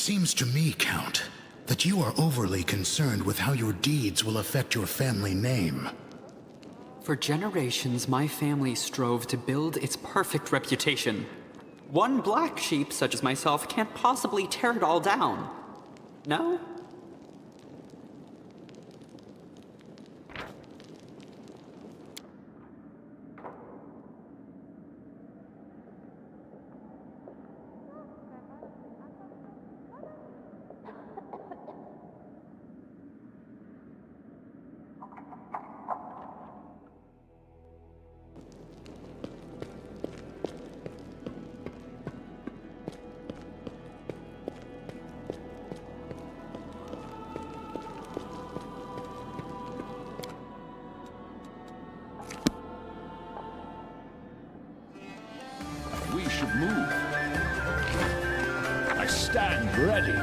seems to me, Count, that you are overly concerned with how your deeds will affect your family name. For generations, my family strove to build its perfect reputation. One black sheep, such as myself, can't possibly tear it all down. No? We should move. I stand ready.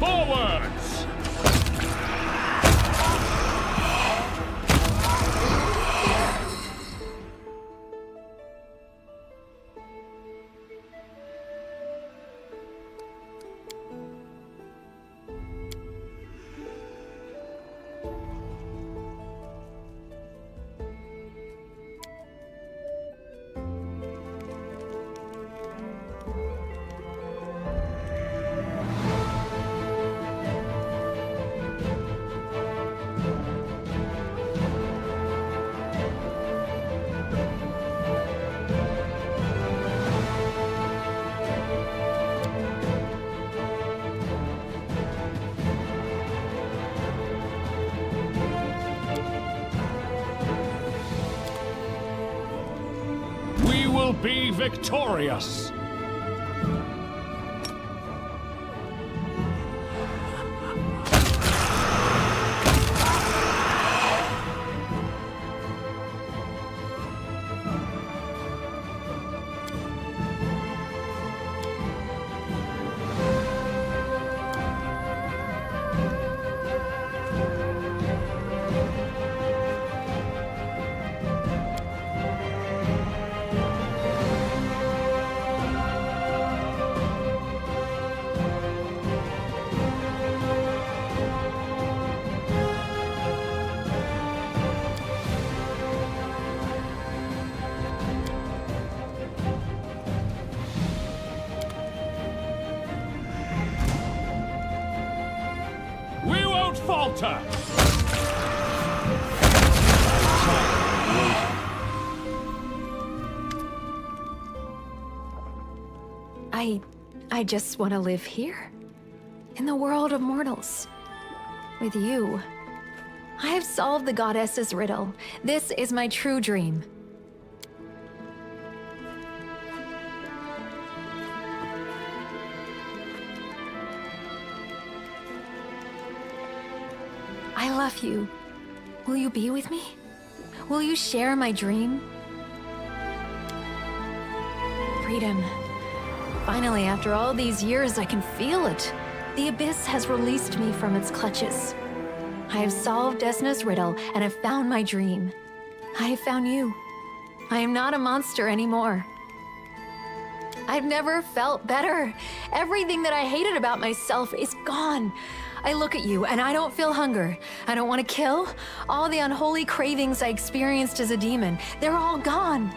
Forwards! We will be victorious! We won't falter! I just want to live here, in the world of mortals, with you. I have solved the goddess's riddle. This is my true dream. I love you. Will you be with me? Will you share my dream? Freedom. Finally, after all these years, I can feel it. The Abyss has released me from its clutches. I have solved Desna's riddle and have found my dream. I have found you. I am not a monster anymore. I've never felt better. Everything that I hated about myself is gone. I look at you and I don't feel hunger. I don't want to kill. All the unholy cravings I experienced as a demon, they're all gone.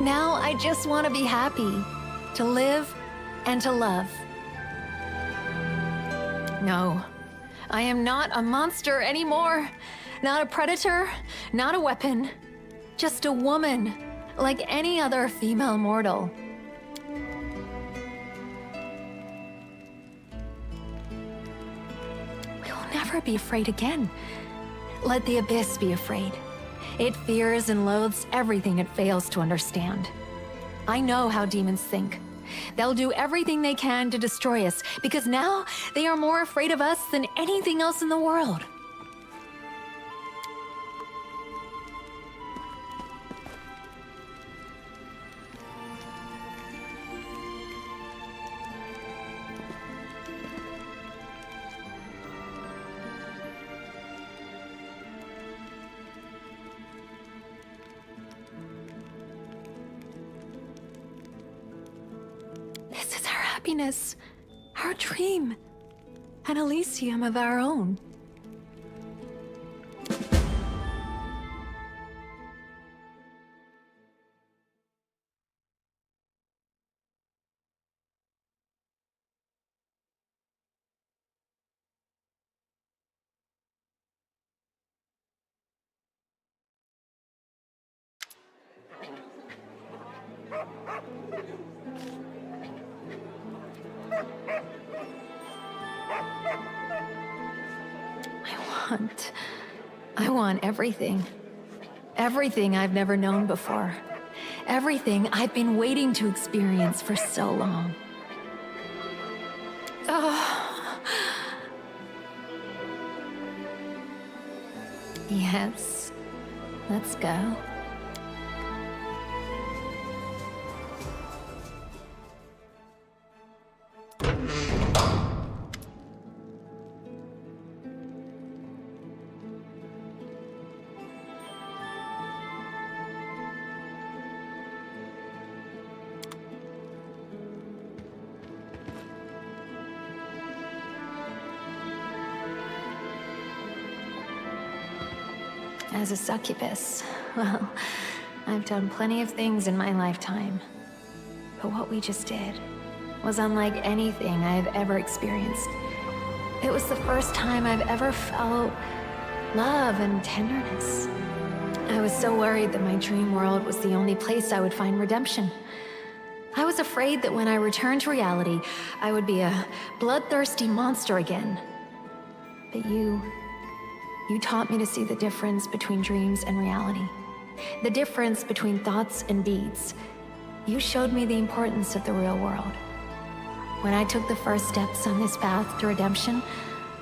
Now I just want to be happy, to live and to love. No, I am not a monster anymore. Not a predator, not a weapon. Just a woman, like any other female mortal. Never be afraid again. Let the Abyss be afraid. It fears and loathes everything it fails to understand. I know how demons think. They'll do everything they can to destroy us, because now they are more afraid of us than anything else in the world. This is our happiness, our dream, an Elysium of our own. I want everything. Everything I've never known before. Everything I've been waiting to experience for so long. Oh. Yes. Let's go. As a succubus, well, I've done plenty of things in my lifetime. But what we just did was unlike anything I've ever experienced. It was the first time I've ever felt love and tenderness. I was so worried that my dream world was the only place I would find redemption. I was afraid that when I returned to reality, I would be a bloodthirsty monster again. But you taught me to see the difference between dreams and reality. The difference between thoughts and deeds. You showed me the importance of the real world. When I took the first steps on this path to redemption,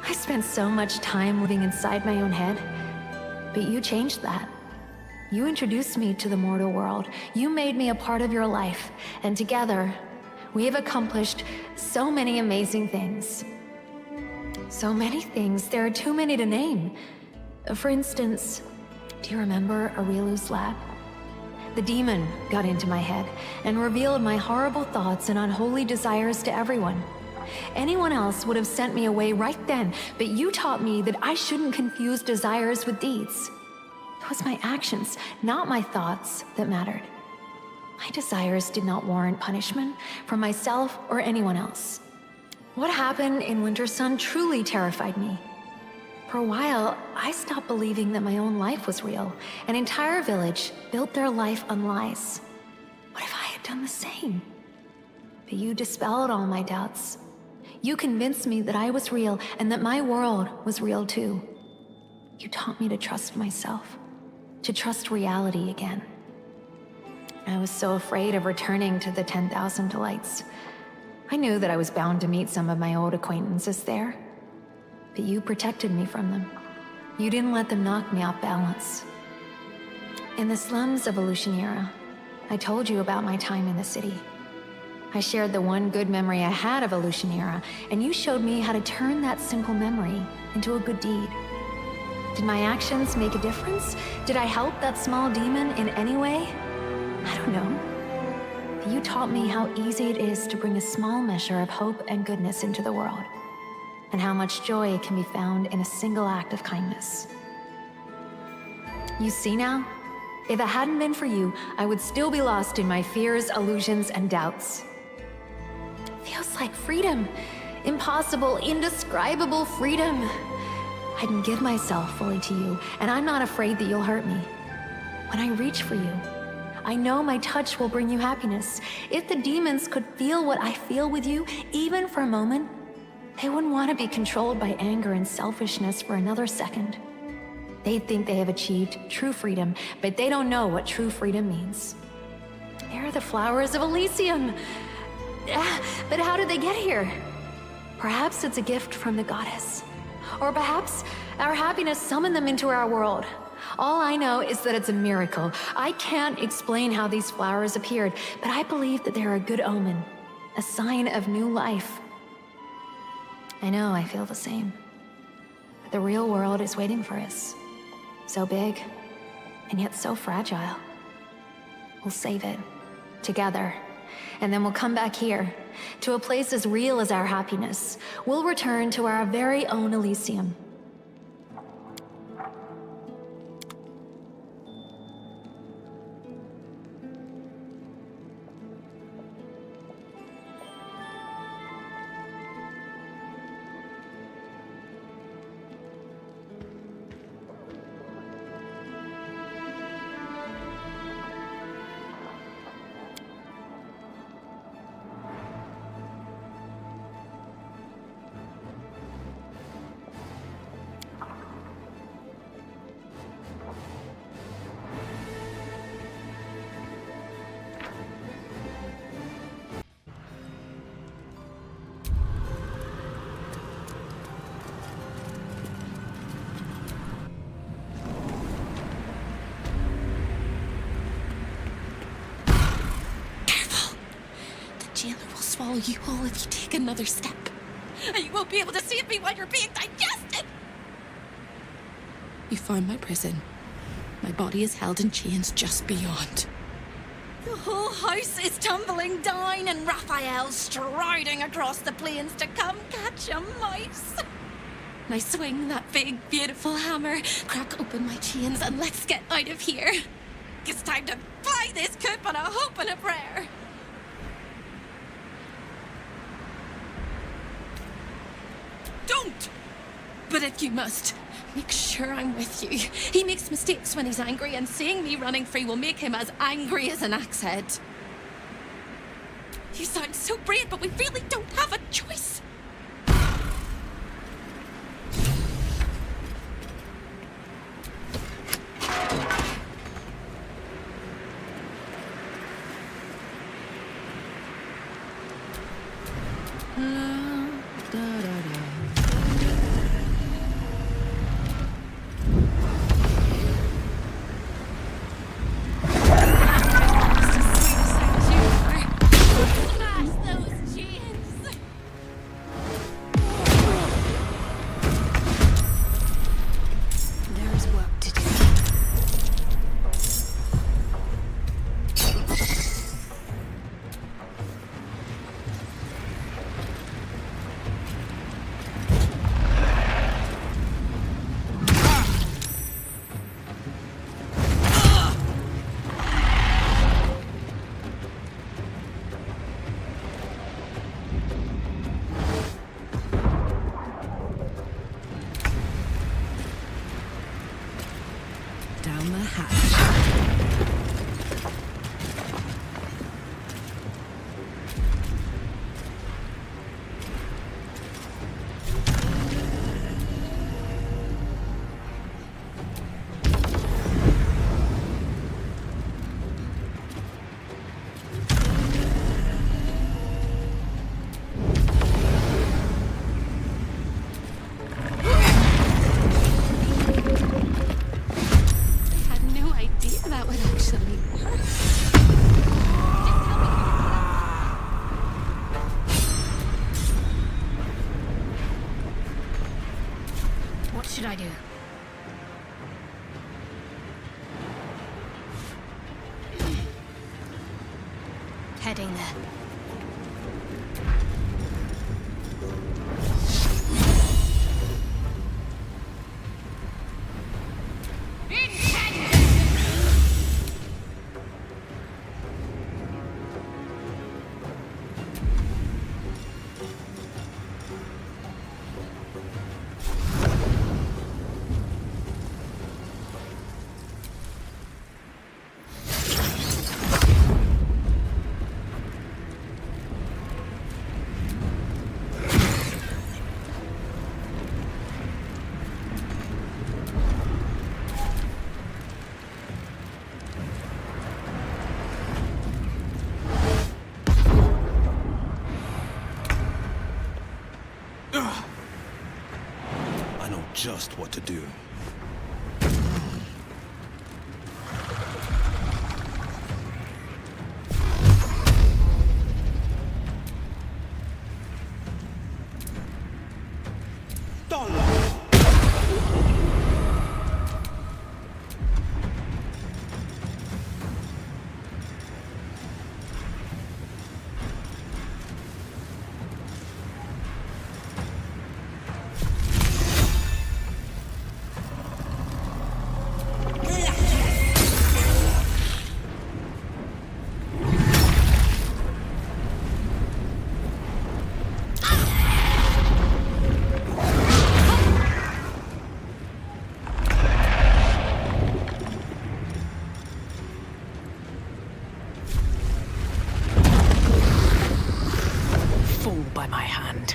I spent so much time living inside my own head. But you changed that. You introduced me to the mortal world. You made me a part of your life. And together, we have accomplished so many amazing things. So many things, there are too many to name. For instance, do you remember Aurelu's lab? The demon got into my head and revealed my horrible thoughts and unholy desires to everyone. Anyone else would have sent me away right then, but you taught me that I shouldn't confuse desires with deeds. It was my actions, not my thoughts, that mattered. My desires did not warrant punishment from myself or anyone else. What happened in Winter Sun truly terrified me. For a while, I stopped believing that my own life was real. An entire village built their life on lies. What if I had done the same? But you dispelled all my doubts. You convinced me that I was real and that my world was real too. You taught me to trust myself, to trust reality again. I was so afraid of returning to the 10,000 Delights. I knew that I was bound to meet some of my old acquaintances there, but you protected me from them. You didn't let them knock me off balance. In the slums of Elutionera, I told you about my time in the city. I shared the one good memory I had of Elutionera, and you showed me how to turn that simple memory into a good deed. Did my actions make a difference? Did I help that small demon in any way? I don't know. But you taught me how easy it is to bring a small measure of hope and goodness into the world, and how much joy can be found in a single act of kindness. You see now? If it hadn't been for you, I would still be lost in my fears, illusions, and doubts. Feels like freedom. Impossible, indescribable freedom. I can give myself fully to you, and I'm not afraid that you'll hurt me. When I reach for you, I know my touch will bring you happiness. If the demons could feel what I feel with you, even for a moment, they wouldn't want to be controlled by anger and selfishness for another second. They think they have achieved true freedom, but they don't know what true freedom means. They're the flowers of Elysium. But how did they get here? Perhaps it's a gift from the goddess. Or perhaps our happiness summoned them into our world. All I know is that it's a miracle. I can't explain how these flowers appeared, but I believe that they're a good omen, a sign of new life. I know I feel the same. But the real world is waiting for us. So big, and yet so fragile. We'll save it, together. And then we'll come back here, to a place as real as our happiness. We'll return to our very own Elysium. Jailer will swallow you whole if you take another step. And you won't be able to save me while you're being digested! You found my prison. My body is held in chains just beyond. The whole house is tumbling down and Raphael's striding across the plains to come catch a mouse. Now swing that big, beautiful hammer, crack open my chains, and let's get out of here. It's time to fly this coop on a hope and a prayer. Don't! But if you must, make sure I'm with you. He makes mistakes when he's angry, and seeing me running free will make him as angry as an axe head. You sound so brave, but we really don't have a choice. Down the hatch. Heading there. I know just what to do. Fall by my hand.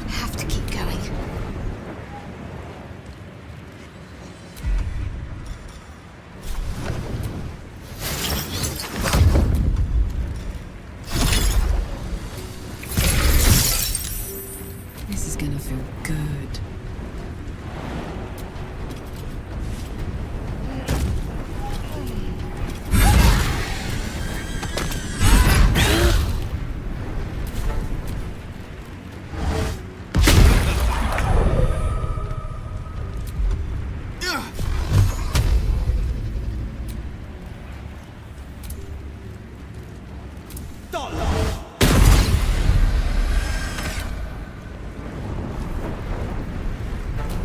Have to keep going. This is gonna feel good.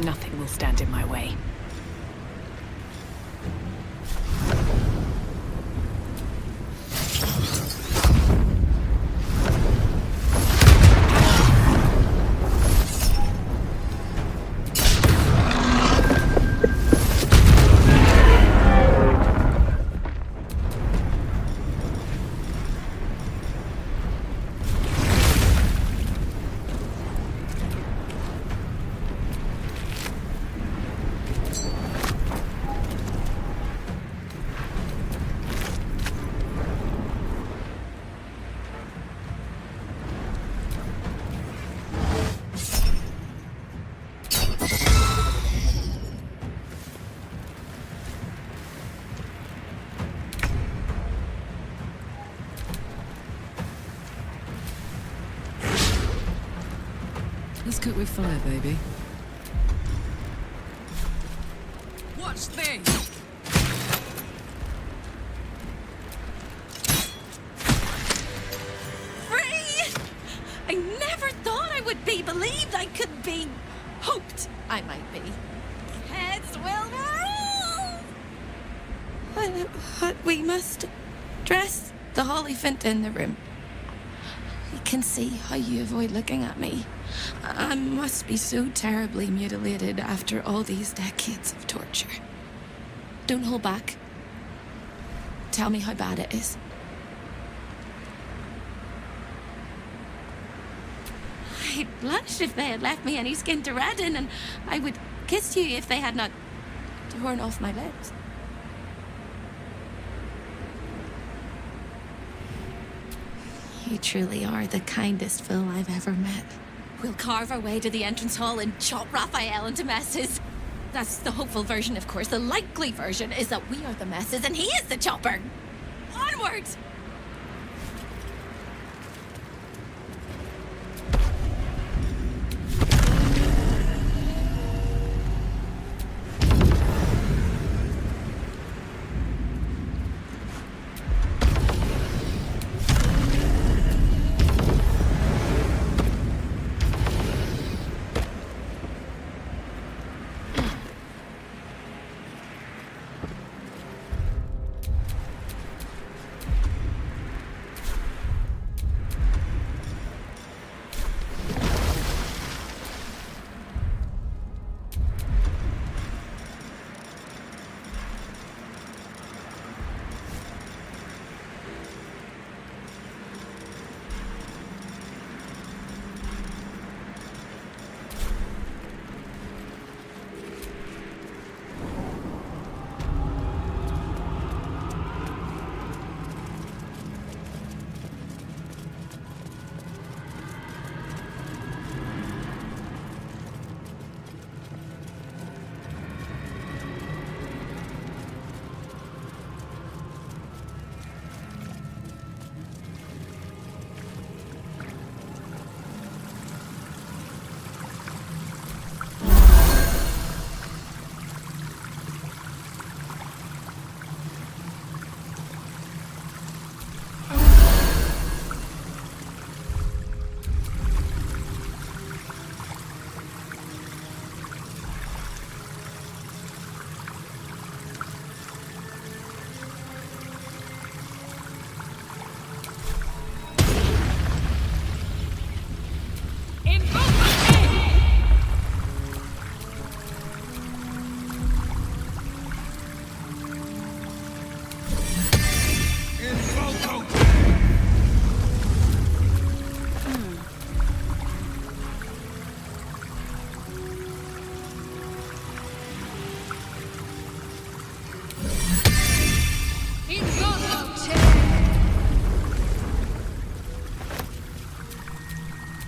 Nothing will stand in my way. Let's cook with fire, baby. Watch this! Free! I never thought I would be believed. I could be hoped I might be. Heads will roll! But we must dress the Hollyphant in the room. I can see how you avoid looking at me. I must be so terribly mutilated after all these decades of torture. Don't hold back. Tell me how bad it is. I'd blush if they had left me any skin to redden, and I would kiss you if they had not torn off my lips. You truly are the kindest fool I've ever met. We'll carve our way to the entrance hall and chop Raphael into messes. That's the hopeful version, of course. The likely version is that we are the messes and he is the chopper. Onwards!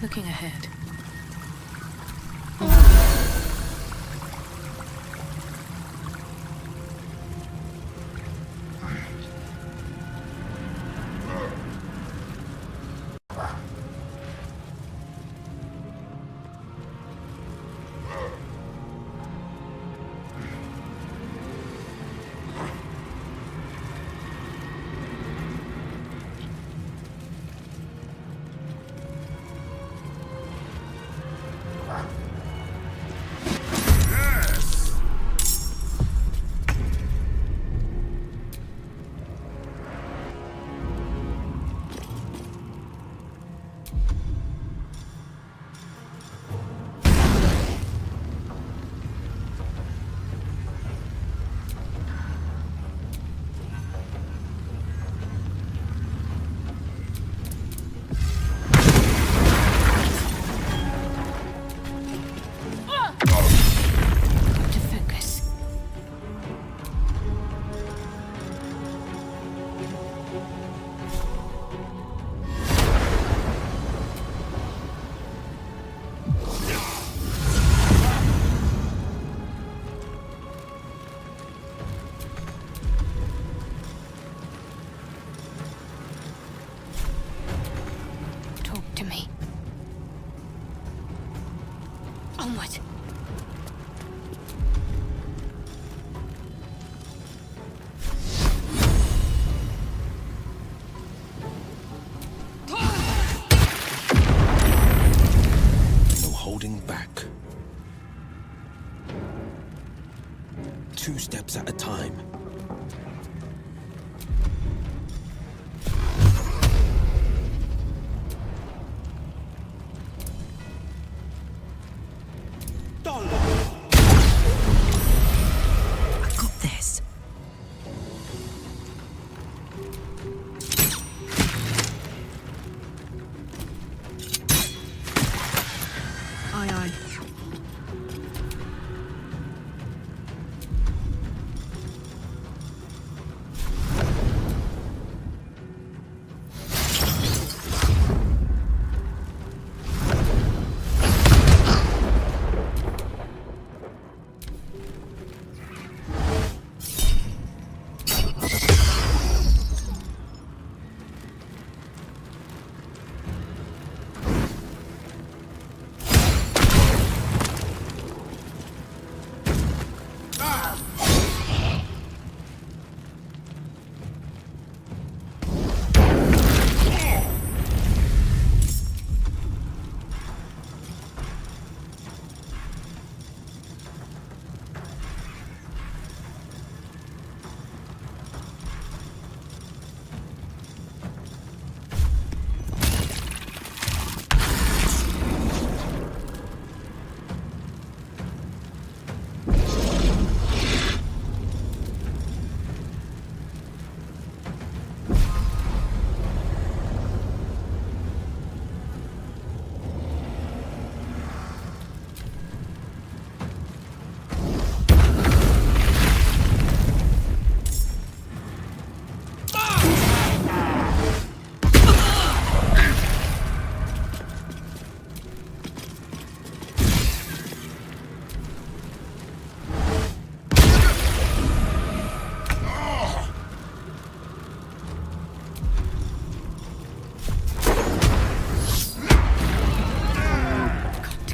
Looking ahead. Onward. No holding back. 2 steps at a time. I got this. Aye, aye.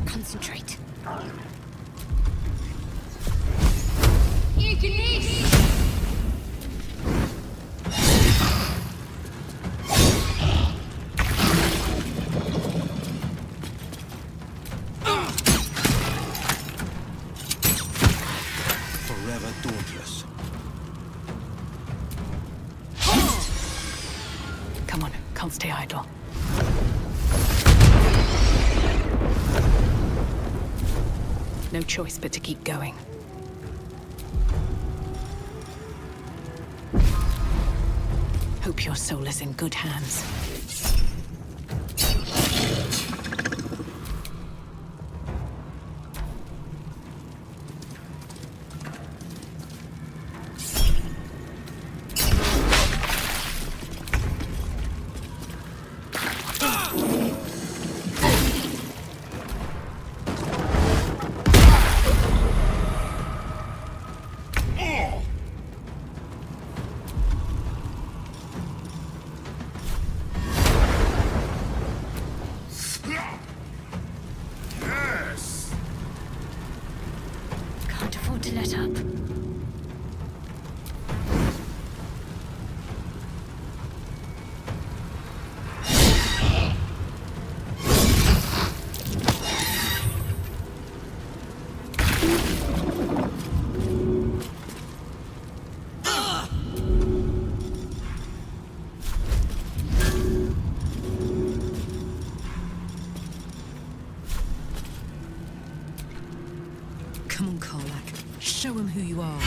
Concentrate. You can eat! Forever dauntless. Come on, can't stay idle. No choice but to keep going. Hope your soul is in good hands. Can't afford to let up. Come on, Karlak. Show him who you are.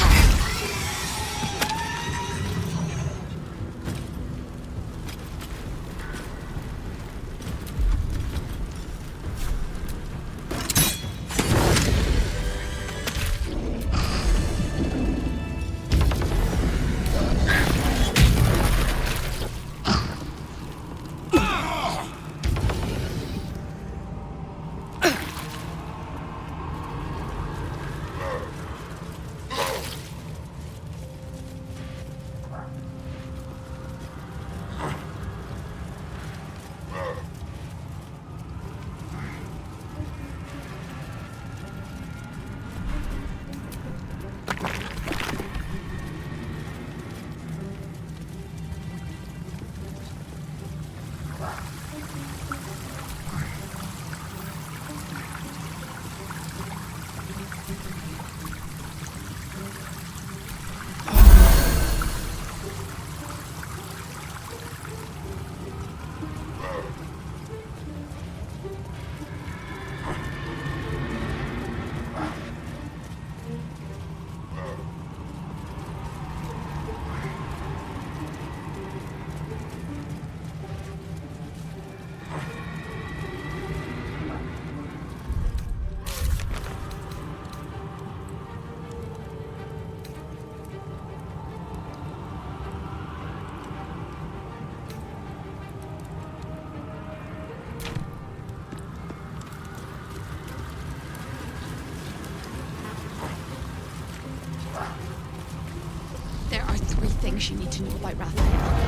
much you need to know about Raphael.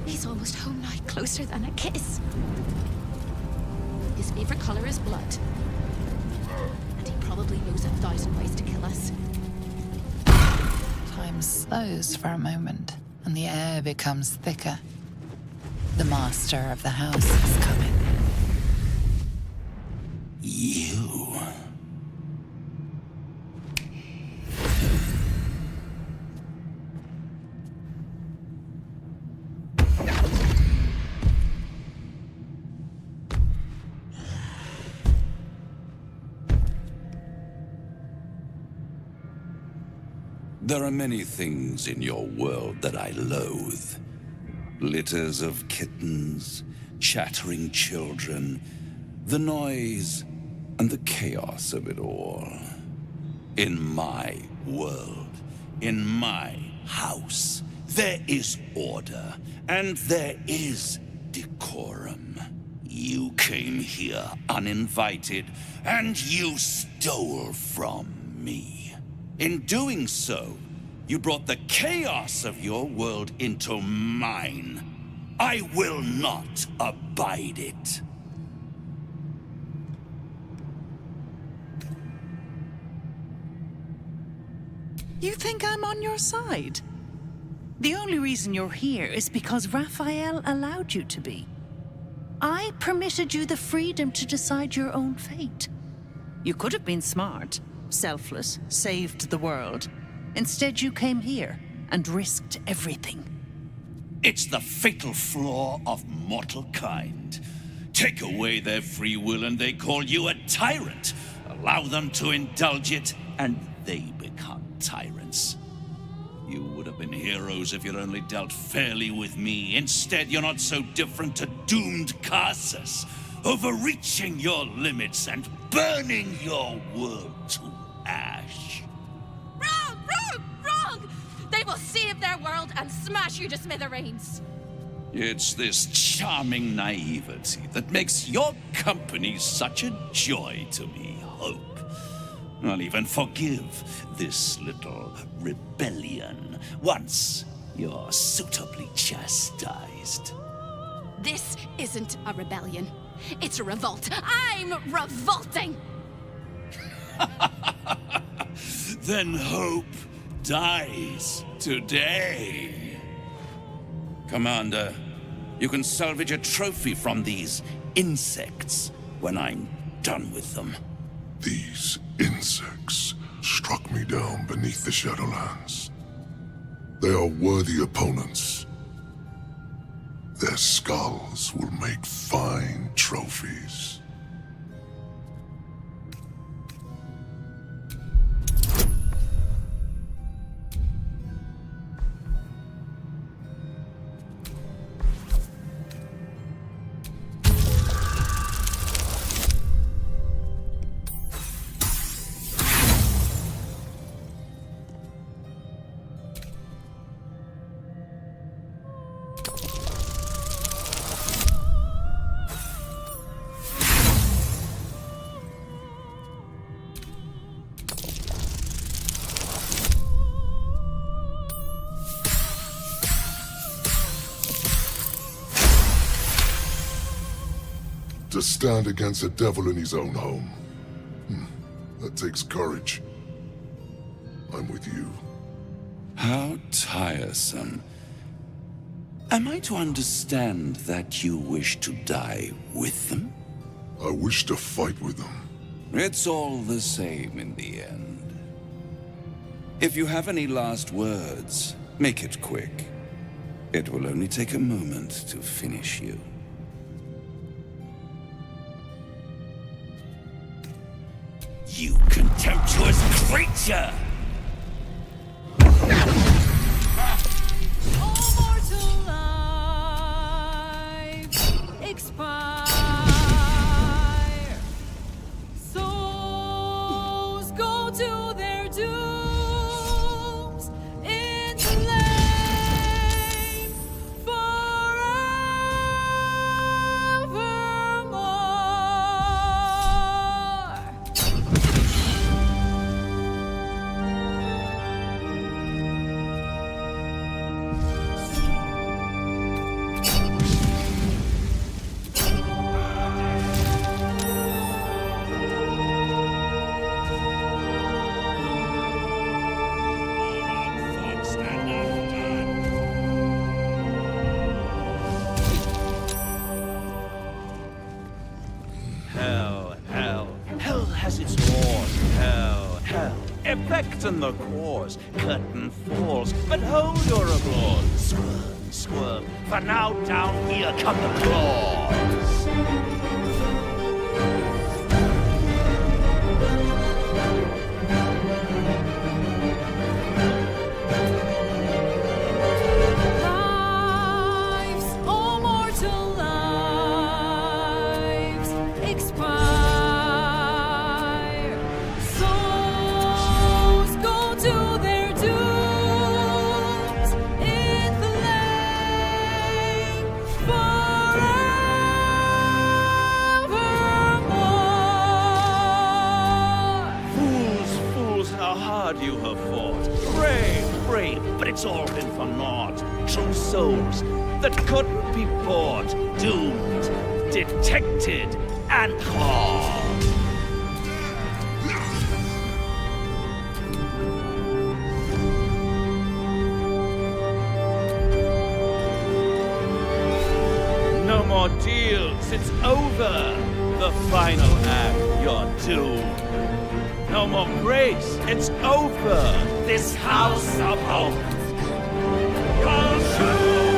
He's almost home now, closer than a kiss. His favorite color is blood. And he probably knows 1,000 ways to kill us. Time slows for a moment, and the air becomes thicker. The master of the house is coming. You. There are many things in your world that I loathe. Litters of kittens, chattering children, the noise and the chaos of it all. In my world, in my house, there is order and there is decorum. You came here uninvited and you stole from me. In doing so, you brought the chaos of your world into mine. I will not abide it. You think I'm on your side? The only reason you're here is because Raphael allowed you to be. I permitted you the freedom to decide your own fate. You could have been smart, selfless, saved the world. Instead, you came here and risked everything. It's the fatal flaw of mortal kind. Take away their free will and they call you a tyrant. Allow them to indulge it and they become tyrants. You would have been heroes if you'd only dealt fairly with me. Instead, you're not so different to doomed Carsus, overreaching your limits and burning your world to ash. Wrong! Wrong! Wrong! They will save their world and smash you to smithereens. It's this charming naivety that makes your company such a joy to me, Hope. I'll even forgive this little rebellion once you're suitably chastised. This isn't a rebellion. It's a revolt. I'm revolting! Then Hope dies today. Commander, you can salvage a trophy from these insects when I'm done with them. These insects struck me down beneath the Shadowlands. They are worthy opponents. Their skulls will make fine trophies. To stand against a devil in his own home. That takes courage. I'm with you. How tiresome. Am I to understand that you wish to die with them? I wish to fight with them. It's all the same in the end. If you have any last words, make it quick. It will only take a moment to finish you. You contemptuous creature! All mortal lives expire. Souls go to their dooms in flame forevermore. has its laws. Hell, effect in the cause. Curtain falls, but hold your applause. Squirm, for now down here come the claws. You have fought. Brave, but it's all been for naught. True souls that couldn't be bought. Doomed, detected, and caught. No more deals, it's over. The final act, you're doomed. No more grace, it's over. This house of hope. You're doomed.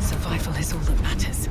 Survival is all that matters.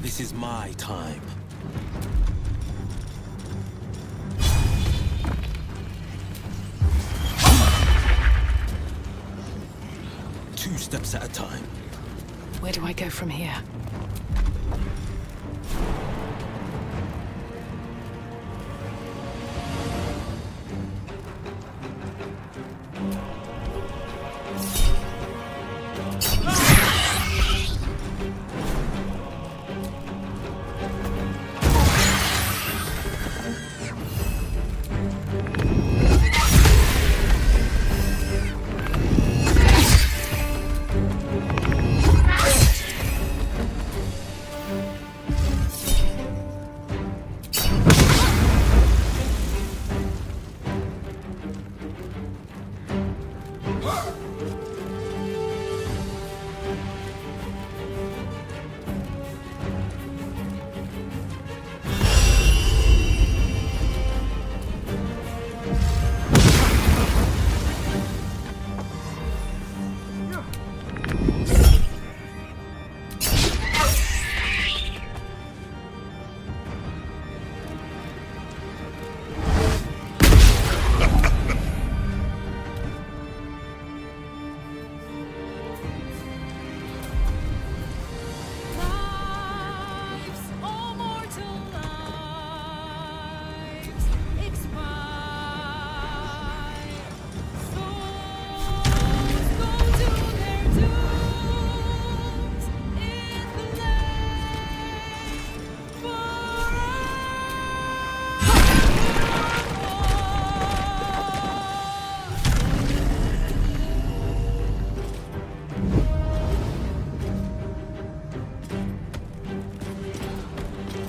This is my time. Two steps at a time. Where do I go from here?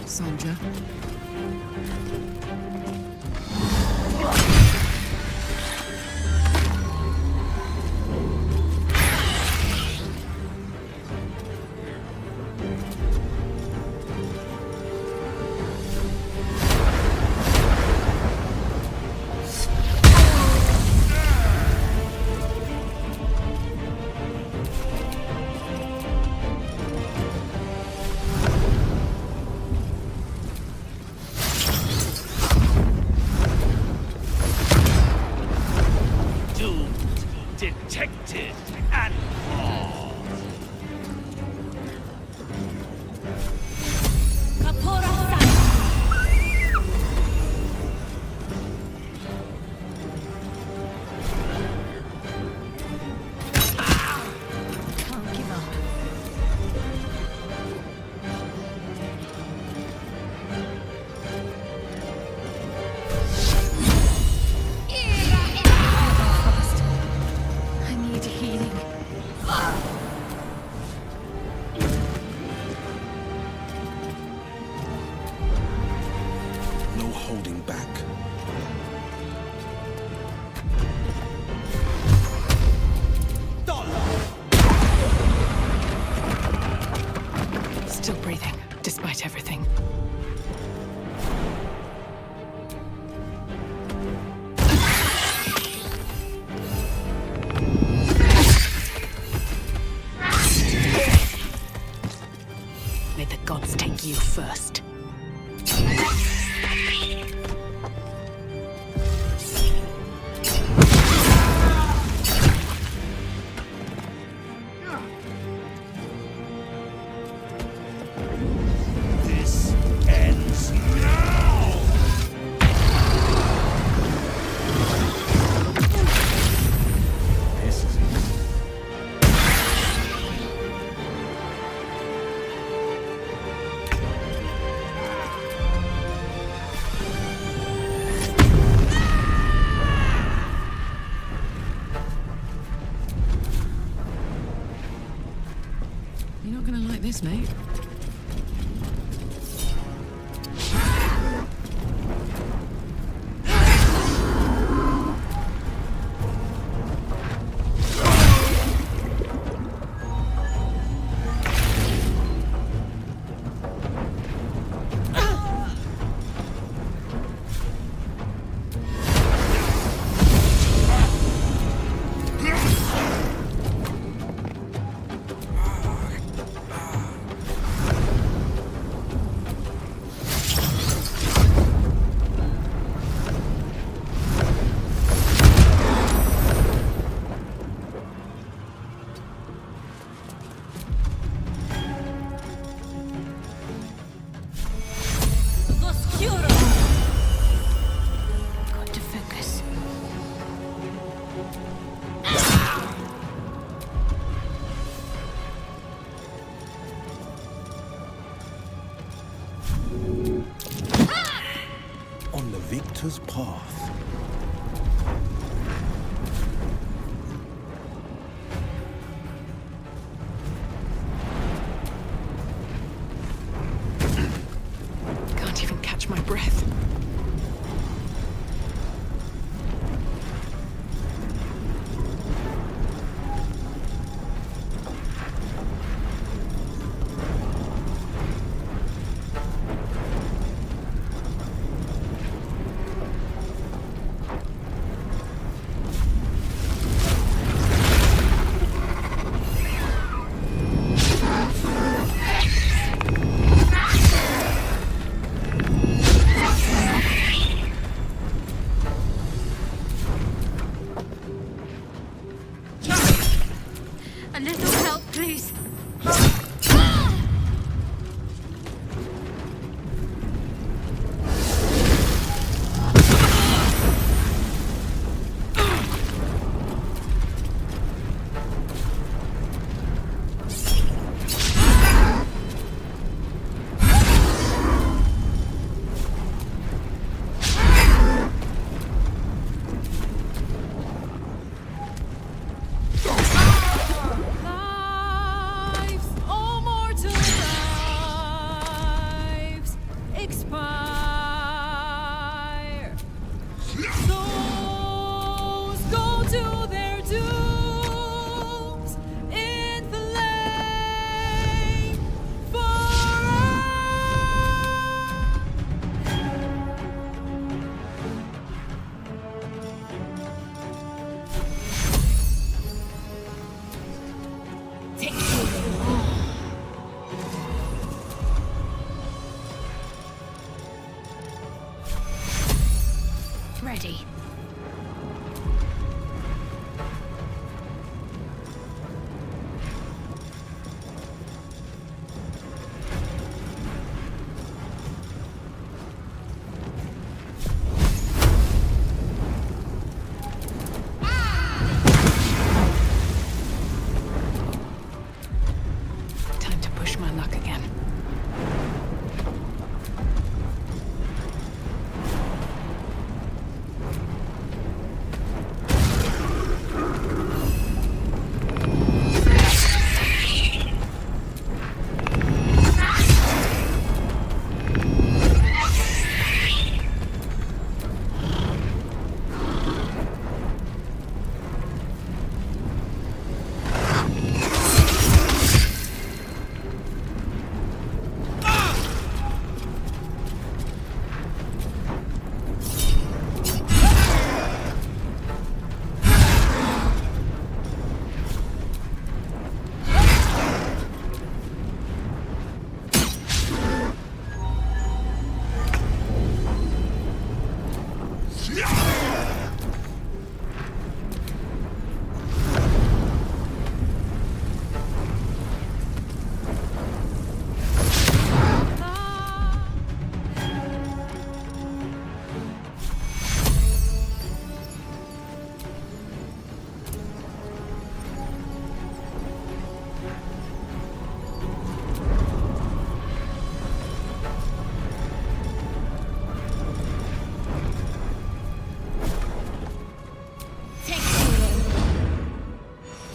Soldier. Detected and lost. Can't give up. I need healing. No holding back. Still breathing, despite everything. May the gods take you first. This ends now. This is it. You're not gonna like this, mate. Hunter's Path. Can't even catch my breath. A little help, please. Ready. Time to push my luck again.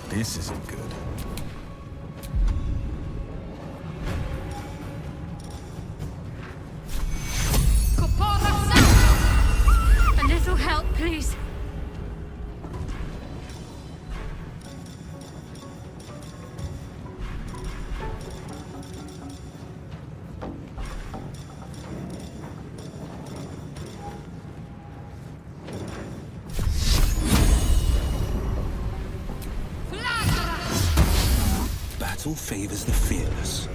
This isn't good. A little help, please. Battle favors the fearless.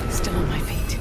Still on my feet.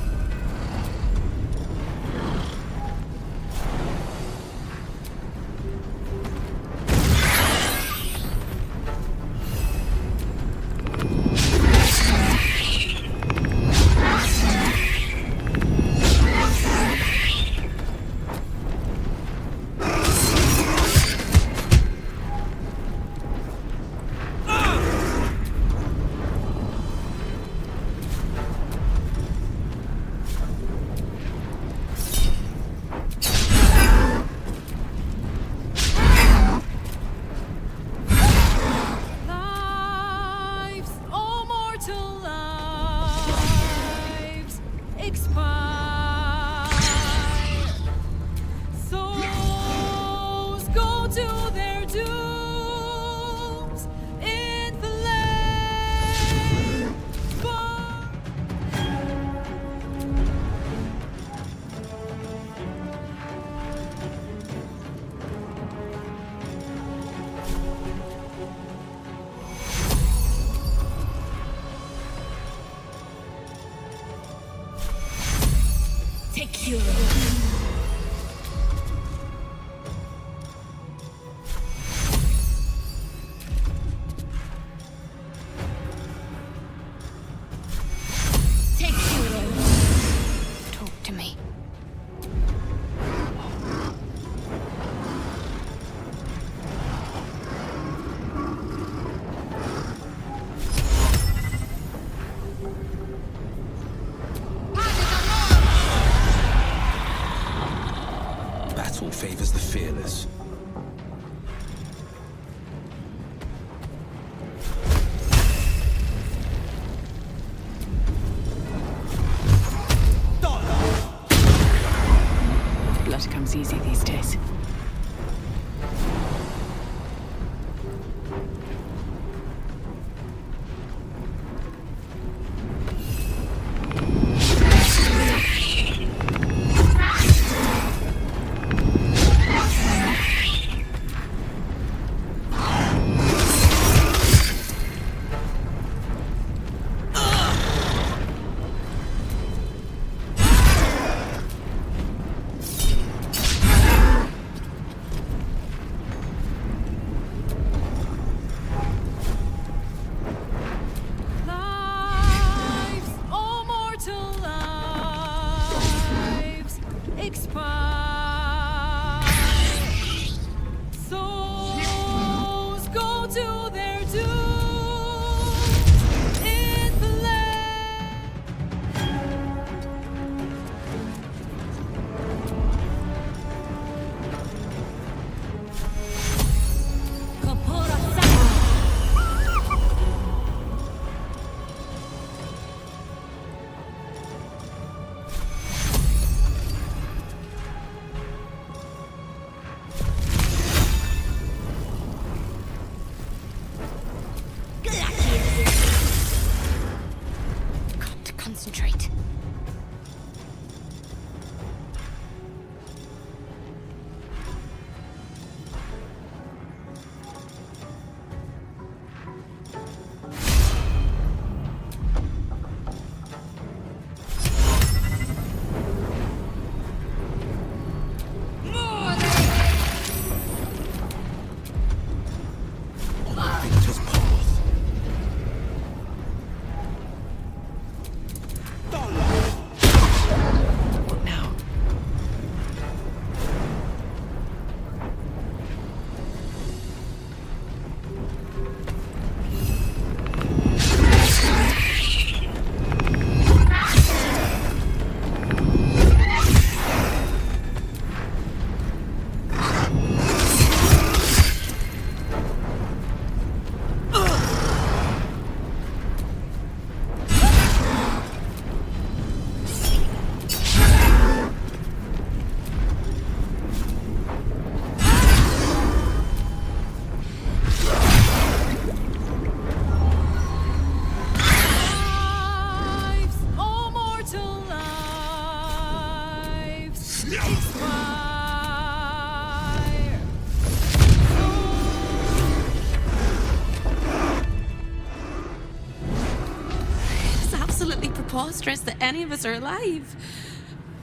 preposterous that any of us are alive.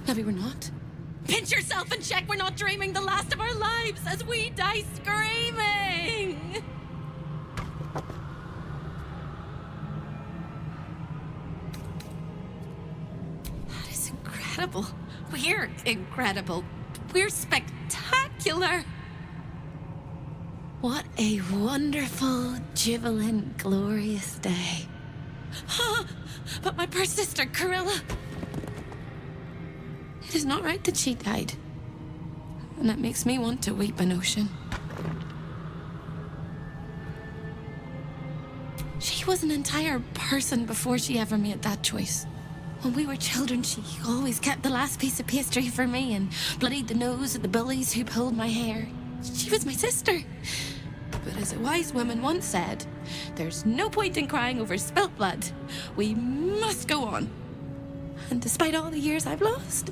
Maybe we're not. Pinch yourself and check we're not dreaming the last of our lives as we die screaming! That is incredible. We're incredible. We're spectacular. What a wonderful, jubilant, glorious day. But my poor sister, Corilla. It is not right that she died. And that makes me want to weep an ocean. She was an entire person before she ever made that choice. When we were children, she always kept the last piece of pastry for me and bloodied the nose of the bullies who pulled my hair. She was my sister. But as a wise woman once said, there's no point in crying over spilt blood. We must go on. And despite all the years I've lost,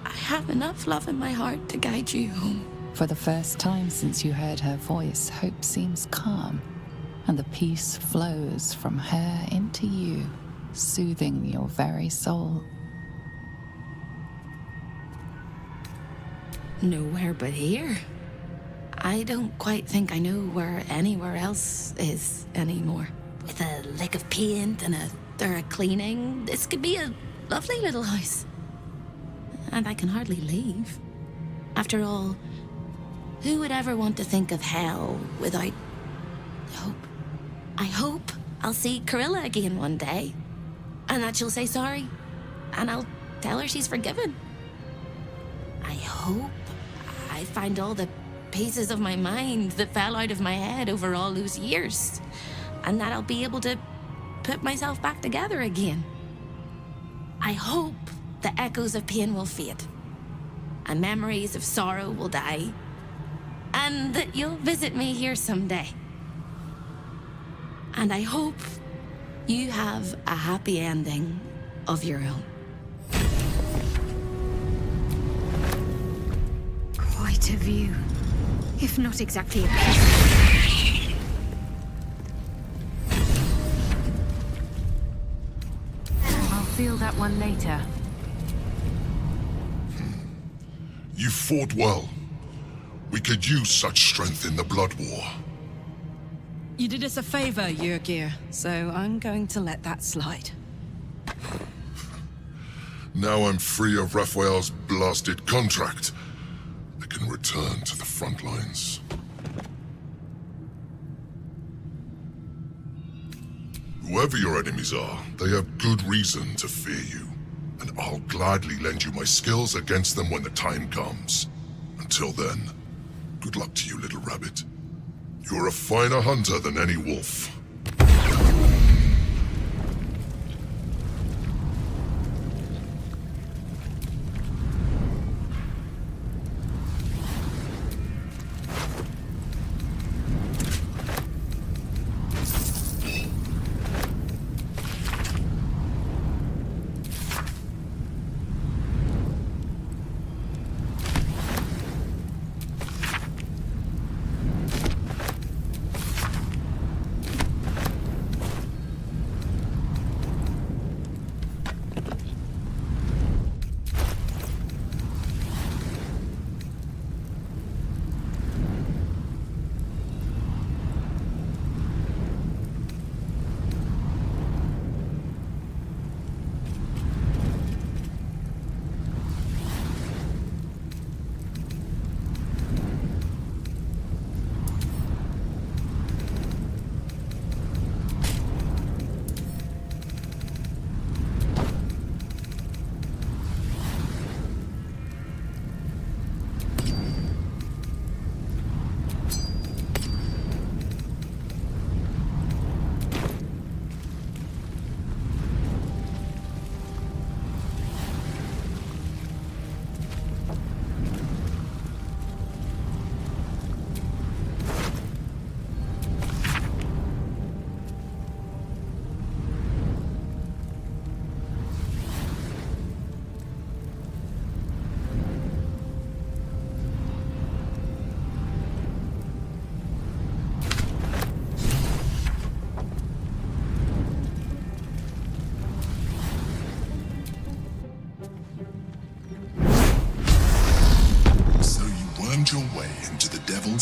I have enough love in my heart to guide you home. For the first time since you heard her voice, Hope seems calm, and the peace flows from her into you, soothing your very soul. Nowhere but here. I don't quite think I know where anywhere else is anymore. With a lick of paint and a thorough cleaning, this could be a lovely little house. And I can hardly leave. After all, who would ever want to think of hell without hope? I hope I'll see Corilla again one day, and that she'll say sorry, and I'll tell her she's forgiven. I hope I find all the pieces of my mind that fell out of my head over all those years, and that I'll be able to put myself back together again. I hope the echoes of pain will fade, and memories of sorrow will die, and that you'll visit me here someday. And I hope you have a happy ending of your own. Quite a view, if not exactly a piece. I'll feel that one later. You fought well. We could use such strength in the Blood War. You did us a favor, Yrgir, so I'm going to let that slide. Now I'm free of Raphael's blasted contract. I can return to the front lines. Whoever your enemies are, they have good reason to fear you. And I'll gladly lend you my skills against them when the time comes. Until then, good luck to you, little rabbit. You're a finer hunter than any wolf.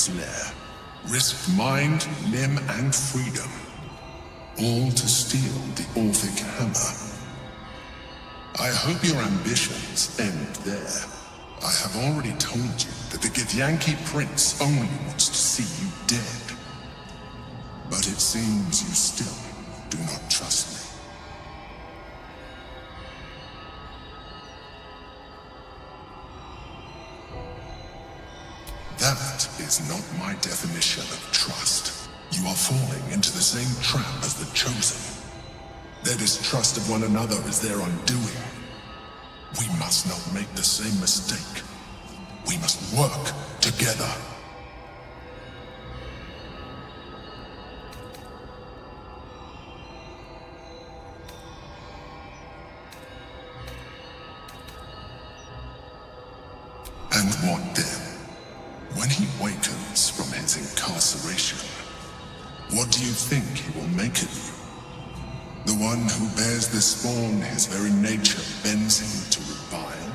Raphael's lair, risked mind, limb, and freedom, all to steal the Orphic hammer. I hope your ambitions end there. I have already told you that the Githyanki Prince only wants to see you dead. But it seems you still do not trust me. That is not my definition of trust. You are falling into the same trap as the Chosen. Their distrust of one another is their undoing. We must not make the same mistake. We must work together. And what then? When he wakens from his incarceration, what do you think he will make of you? The one who bears the spawn his very nature bends him to revile?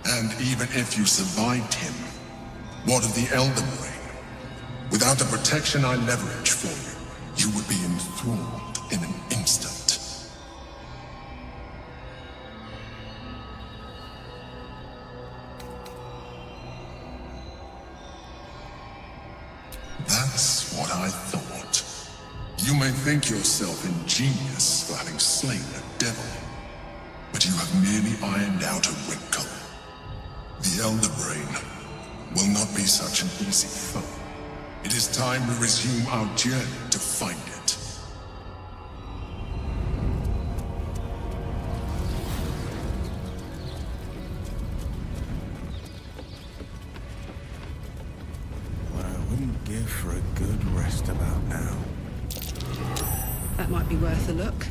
And even if you survived him, what of the Elder Brain? Without the protection I leverage for you, you would be enthralled in an instant. That's what I thought. You may think yourself ingenious for having slain a devil, but you have merely ironed out a wrinkle. The Elder Brain will not be such an easy foe. It is time we resume our journey to find it. What I wouldn't give for a good rest about now. That might be worth a look.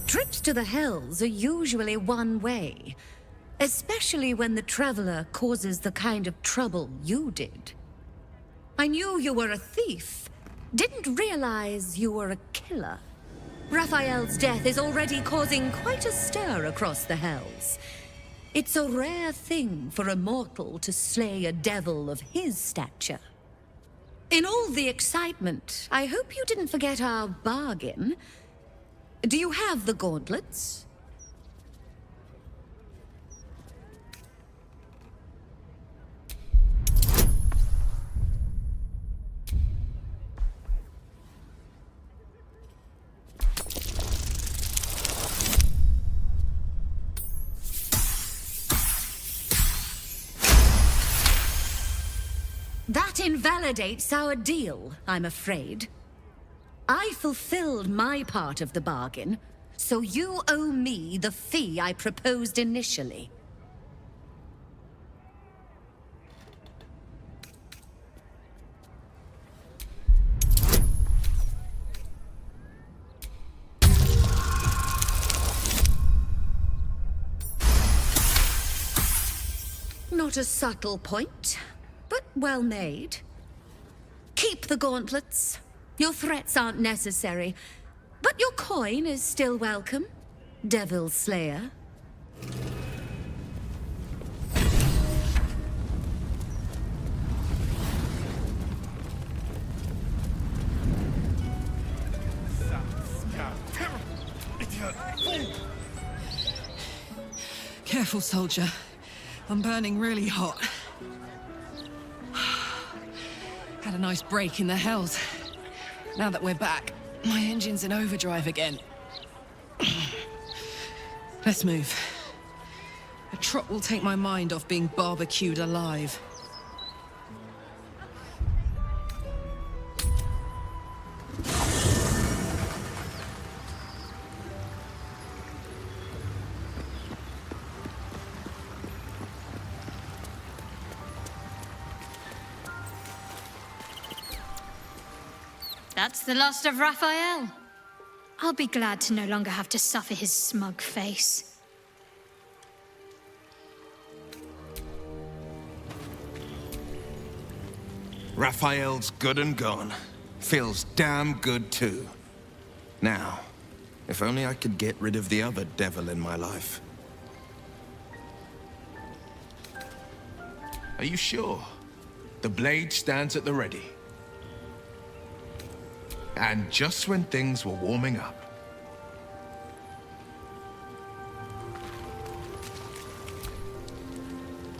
Trips to the Hells are usually one way, especially when the traveler causes the kind of trouble you did. I knew you were a thief, didn't realize you were a killer. Raphael's death is already causing quite a stir across the Hells. It's a rare thing for a mortal to slay a devil of his stature. In all the excitement, I hope you didn't forget our bargain. Do you have the gauntlets? That invalidates our deal, I'm afraid. I fulfilled my part of the bargain, so you owe me the fee I proposed initially. Not a subtle point, but well made. Keep the gauntlets. Your threats aren't necessary, but your coin is still welcome, Devil Slayer. Careful, soldier. I'm burning really hot. Had a nice break in the Hells. Now that we're back, my engine's in overdrive again. Let's move. A trot will take my mind off being barbecued alive. That's the last of Raphael. I'll be glad to no longer have to suffer his smug face. Raphael's good and gone. Feels damn good too. Now, if only I could get rid of the other devil in my life. Are you sure? The blade stands at the ready. And just when things were warming up.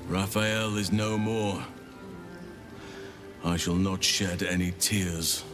Raphael is no more. I shall not shed any tears.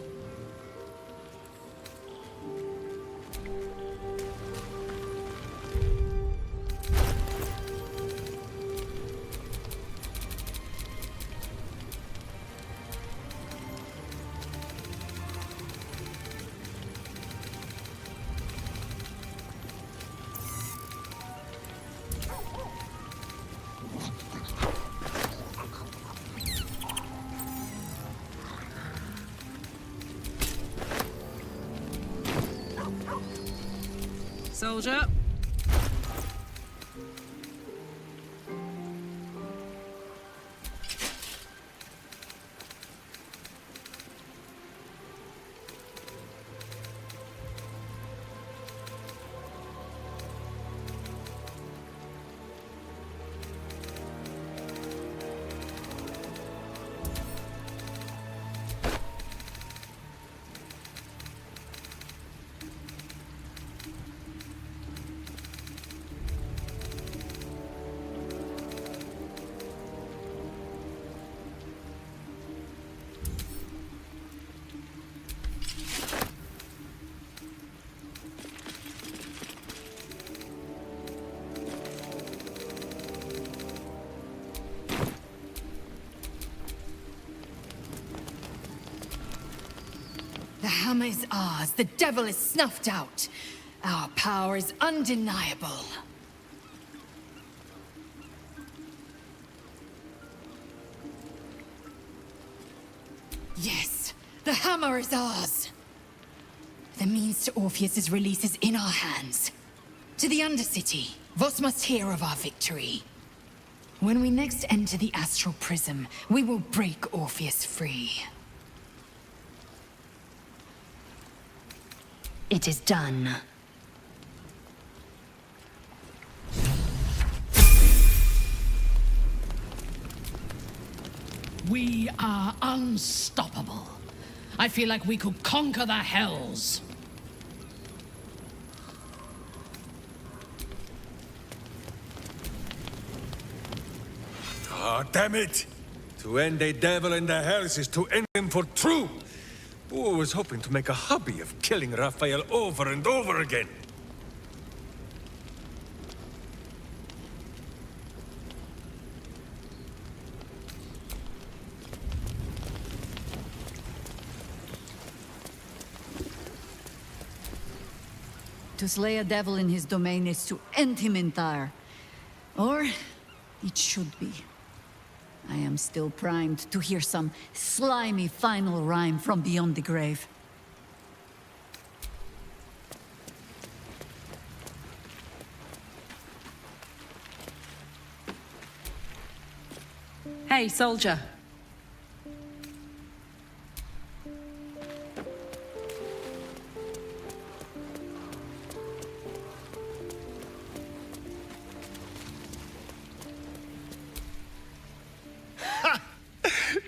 Soldier. The hammer is ours. The devil is snuffed out. Our power is undeniable. Yes, the hammer is ours. The means to Orpheus's release is in our hands. To the Undercity, Voss must hear of our victory. When we next enter the Astral Prism, we will break Orpheus free. It is done. We are unstoppable. I feel like we could conquer the hells. Ah, damn it! To end a devil in the hells is to end him for true! Who was hoping to make a hobby of killing Raphael over and over again? To slay a devil in his domain is to end him entire. Or it should be. I am still primed to hear some slimy final rhyme from beyond the grave. Hey, soldier.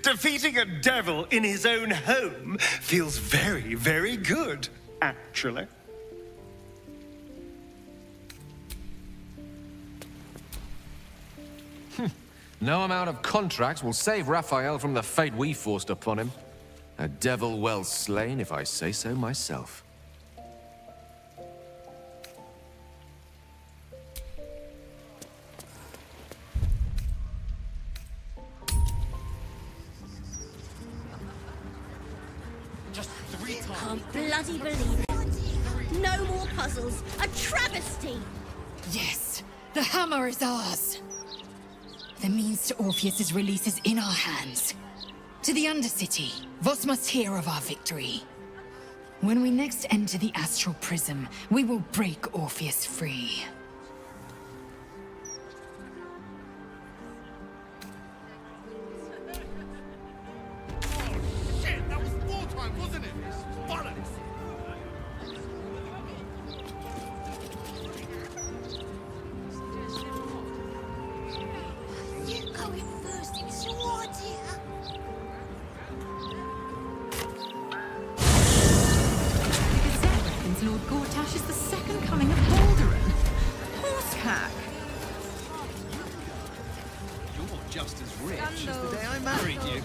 Defeating a devil in his own home feels very, very good, actually. No amount of contracts will save Raphael from the fate we forced upon him. A devil well slain, if I say so myself. Can't bloody believe it. No more puzzles. A travesty. Yes, the hammer is ours. The means to Orpheus's release is in our hands. To the Undercity, Voss must hear of our victory. When we next enter the Astral Prism, we will break Orpheus free. Shit, that was 4 times, wasn't it? Bollocks! You go in first, it's your Gortash is the second coming of Baldur. Horsehack. You're just as rich as the day I married you.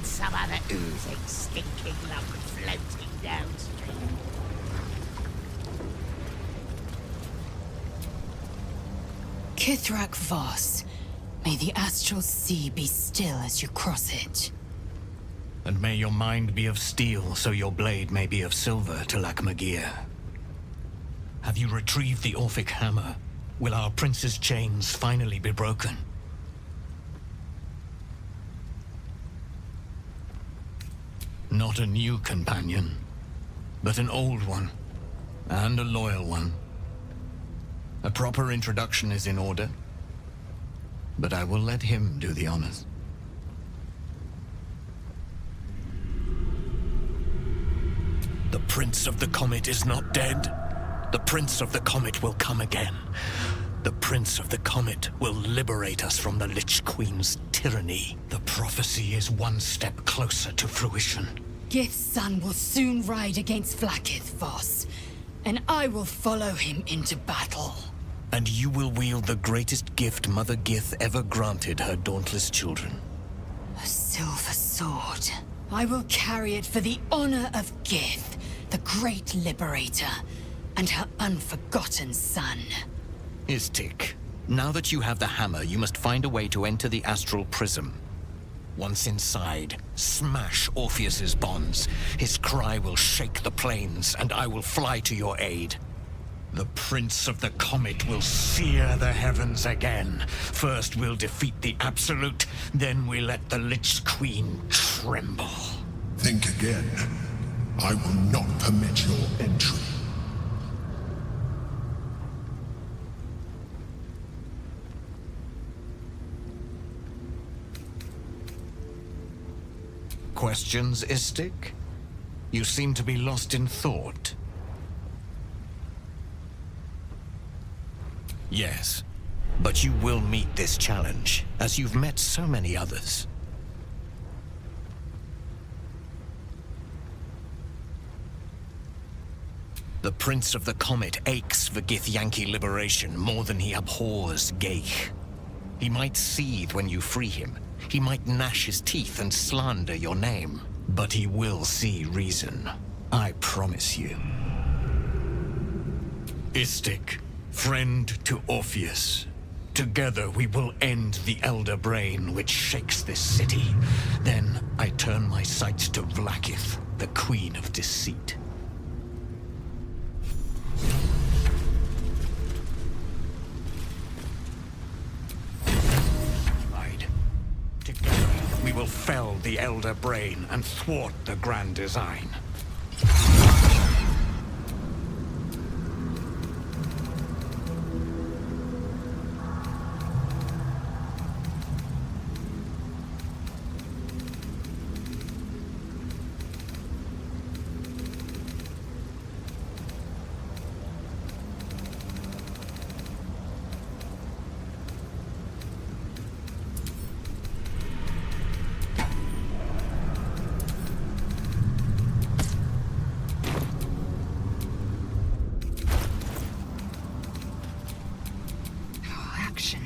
Some other oozing, stinking lump floating downstream. Kithrak Voss, may the astral sea be still as you cross it. And may your mind be of steel, so your blade may be of silver, Talak Magir. Have you retrieved the Orphic hammer? Will our prince's chains finally be broken? Not a new companion, but an old one, and a loyal one. A proper introduction is in order, but I will let him do the honors. The Prince of the Comet is not dead. The Prince of the Comet will come again. The Prince of the Comet will liberate us from the Lich Queen's tyranny. The prophecy is one step closer to fruition. Gith's son will soon ride against Vlaakith, Voss, and I will follow him into battle. And you will wield the greatest gift Mother Gith ever granted her dauntless children. A silver sword. I will carry it for the honor of Gith, the great liberator, and her unforgotten son. Istik, now that you have the hammer, you must find a way to enter the astral prism. Once inside, smash Orpheus's bonds. His cry will shake the plains, and I will fly to your aid. The Prince of the Comet will sear the heavens again. First we'll defeat the Absolute, then we let the Lich Queen tremble. Think again. I will not permit your entry. Questions, Istik? You seem to be lost in thought. Yes, but you will meet this challenge, as you've met so many others. The Prince of the Comet aches for Githyanki liberation more than he abhors Geich. He might seethe when you free him. He might gnash his teeth and slander your name. But he will see reason. I promise you. Istik, friend to Orpheus. Together we will end the Elder Brain which shakes this city. Then I turn my sights to Vlaakith, the Queen of Deceit. Together, we will fell the Elder Brain and thwart the Grand Design.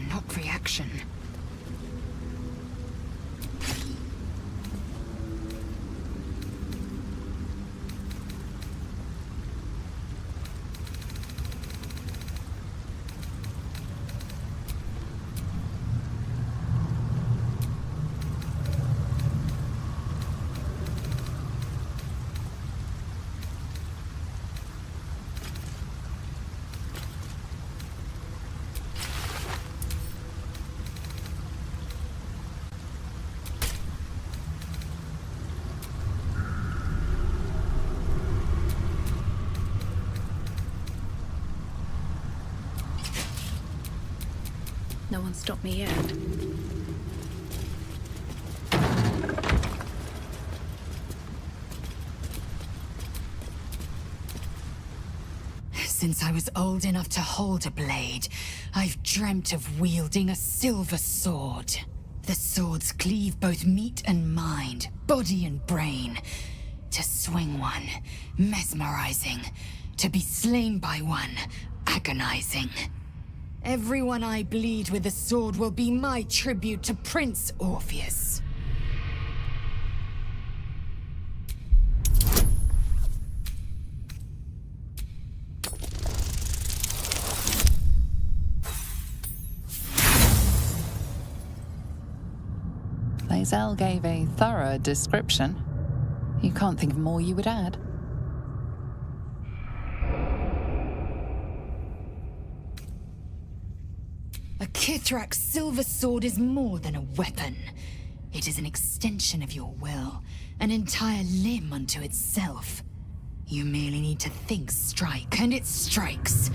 Not reaction. No one stopped me yet. Since I was old enough to hold a blade, I've dreamt of wielding a silver sword. The swords cleave both meat and mind, body and brain. To swing one, mesmerizing. To be slain by one, agonizing. Everyone I bleed with the sword will be my tribute to Prince Orpheus. Lae'zel gave a thorough description. You can't think of more you would add. A Kithrak's silver sword is more than a weapon. It is an extension of your will, an entire limb unto itself. You merely need to think strike, and it strikes.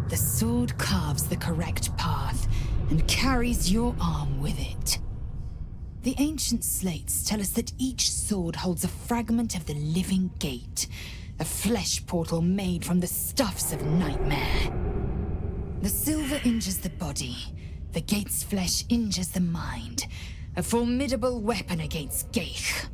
The sword carves the correct path, and carries your arm with it. The ancient slates tell us that each sword holds a fragment of the living gate, a flesh portal made from the stuffs of nightmare. The silver injures the body, the gate's flesh injures the mind, a formidable weapon against Geich.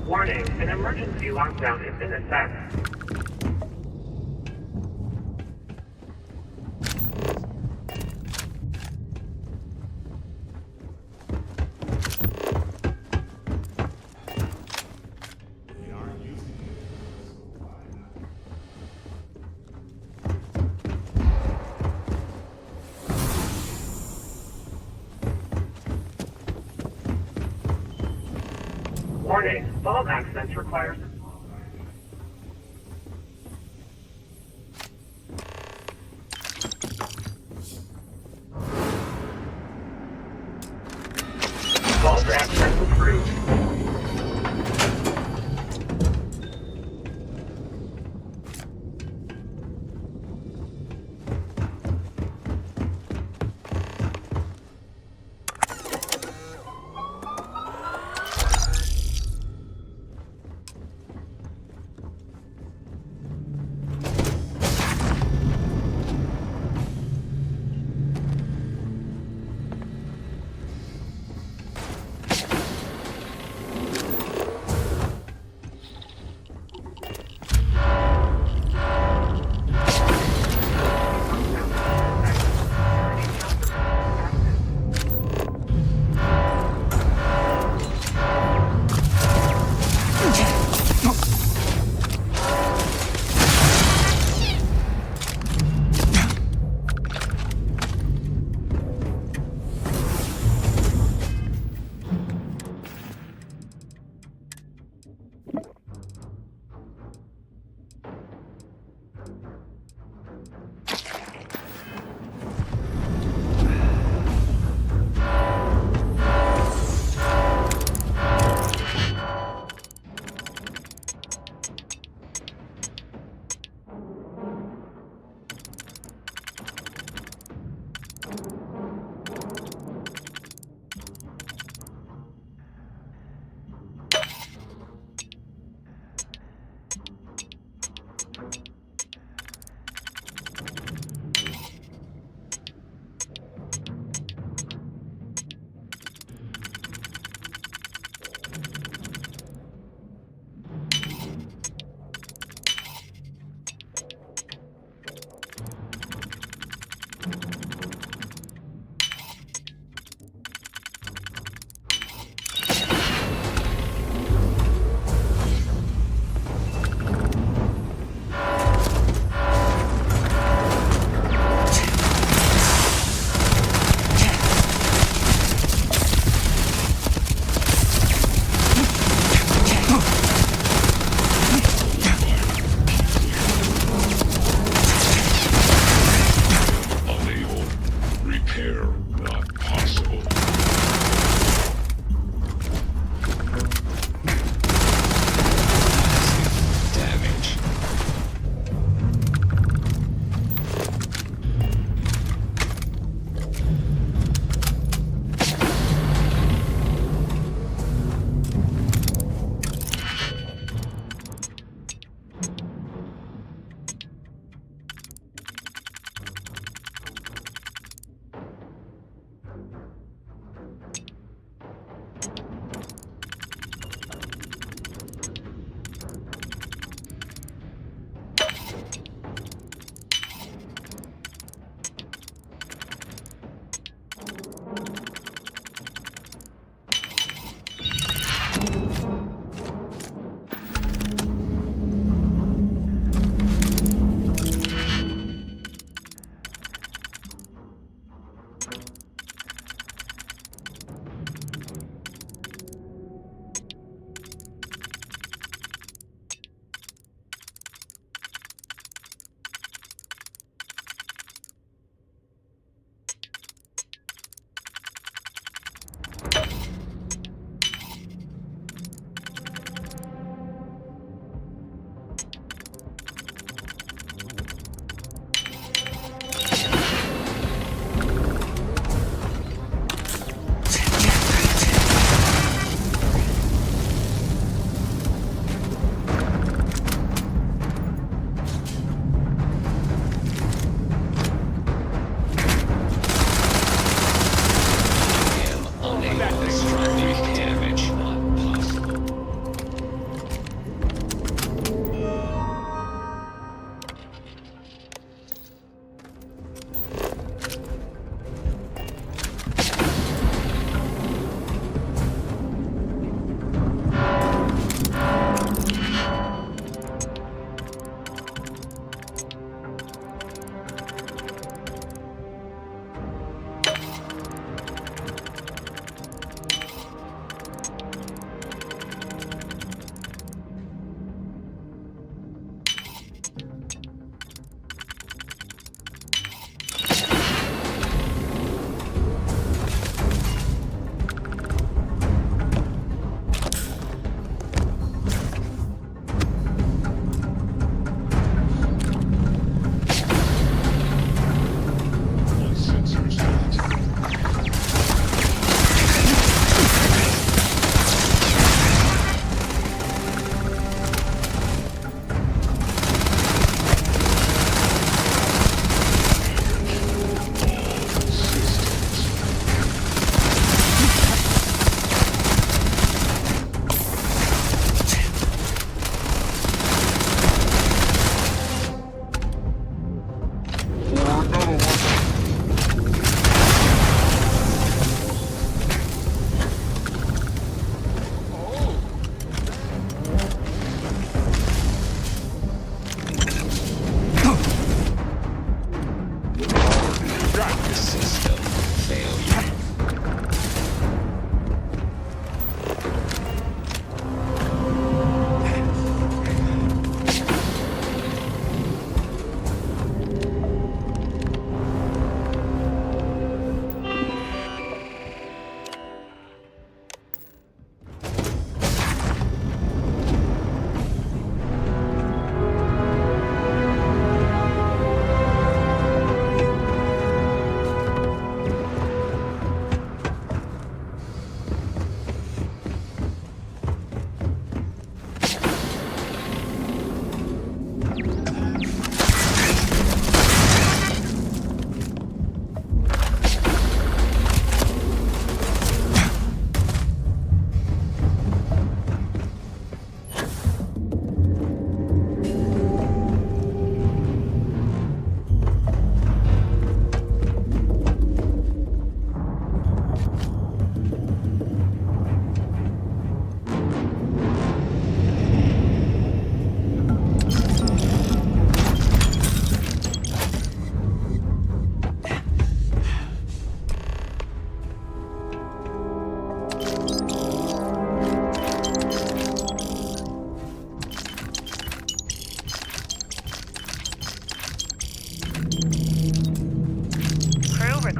Warning, an emergency lockdown has been assessed. Warning, vault access requires... Vault access approved.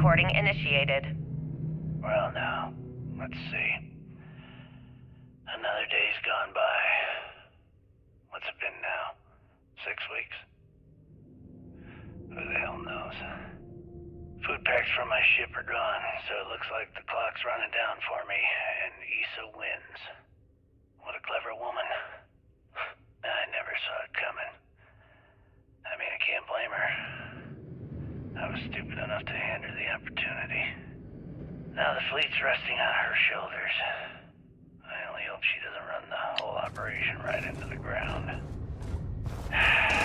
recording initiated. Well, now, let's see. Another day's gone by. What's it been now? 6 weeks? Who the hell knows? Food packs from my ship are gone, so it looks like the clock's running down for me, and Issa wins. What a clever woman. I never saw it coming. I mean, I can't blame her. I was stupid enough to hand her the opportunity. Now the fleet's resting on her shoulders. I only hope she doesn't run the whole operation right into the ground. Anyway,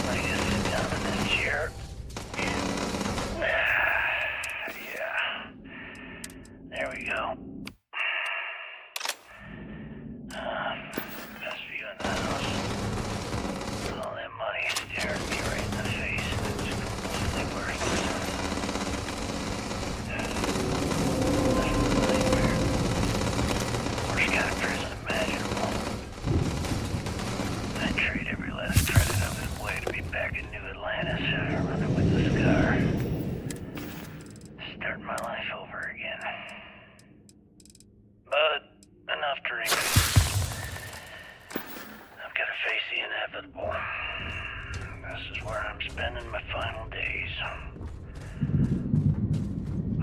I just sit down in this chair. Yeah. There we go. Best view in the house. All that money staring me right in the face. It's completely worthless. Worst kind of prison imaginable. I'd trade every last credit of his way to be back in New Atlantis, running with the scar. Start my life over again. But enough drinking. I've got to face the inevitable. This is where I'm spending my final days.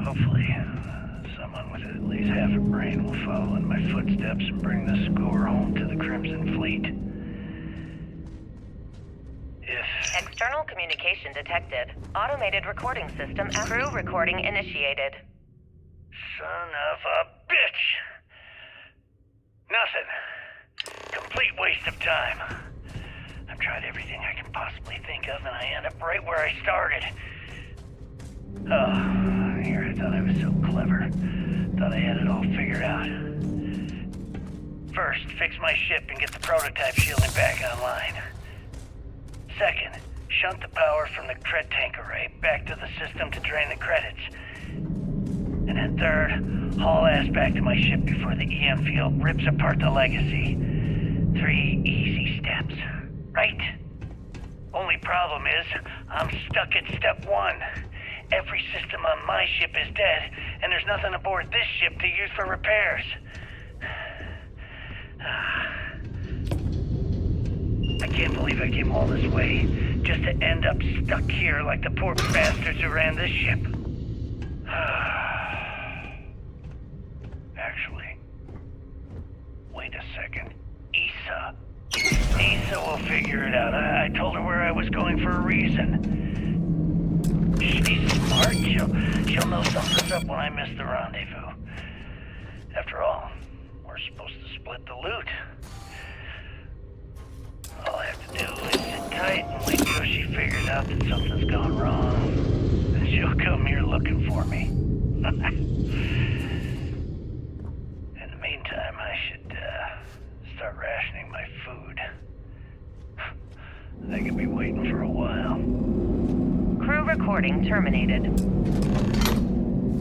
Hopefully, someone with at least half a brain will follow in my footsteps and bring the score home to the Crimson Fleet. External communication detected. Automated recording system and crew recording initiated. Son of a bitch! Nothing. Complete waste of time. I've tried everything I can possibly think of, and I end up right where I started. Oh, here I thought I was so clever. Thought I had it all figured out. First, fix my ship and get the prototype shielding back online. Second, shunt the power from the cred tank array back to the system to drain the credits. And then third, haul ass back to my ship before the EM field rips apart the legacy. 3 easy steps, right? Only problem is, I'm stuck at step 1. Every system on my ship is dead, and there's nothing aboard this ship to use for repairs. I can't believe I came all this way, just to end up stuck here like the poor bastards who ran this ship. Actually, wait a second. Issa will figure it out. I told her where I was going for a reason. She's smart. She'll know something's up when I miss the rendezvous. After all, we're supposed to split the loot. All I have to do is sit tight and wait till she figures out that something's gone wrong. Then she'll come here looking for me. In the meantime, I should start rationing my food. They could be waiting for a while. Crew recording terminated.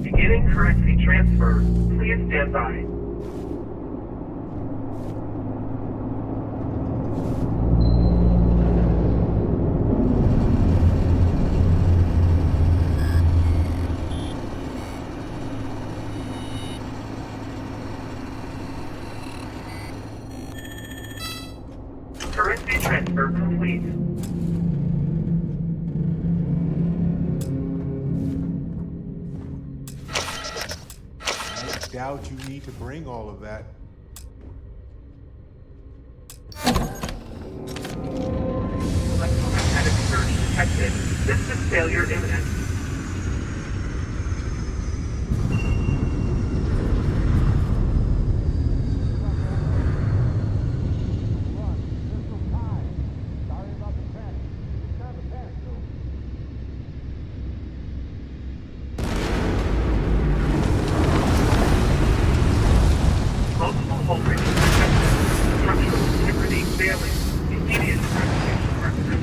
Beginning currency transfer. Please stand by. Currency transfer complete. I doubt you need to bring all of that. Electromagnetic surge detected. System failure imminent. Multiple hull breaks detected. Structural integrity failing. Immediate evacuation requisite.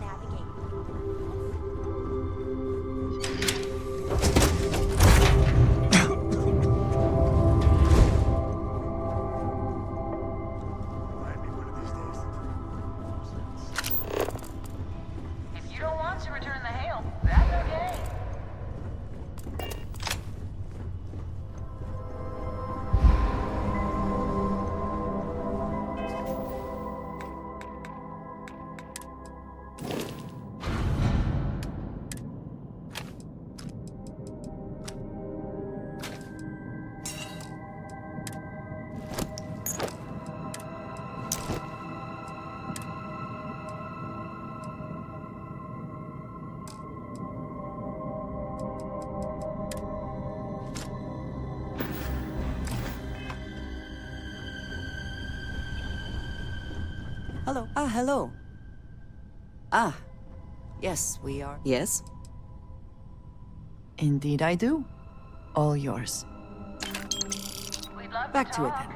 navigate. If you don't want to return the hail, that's okay. Hello. Hello. Yes, we are. Yes? Indeed I do. All yours. Back to it then.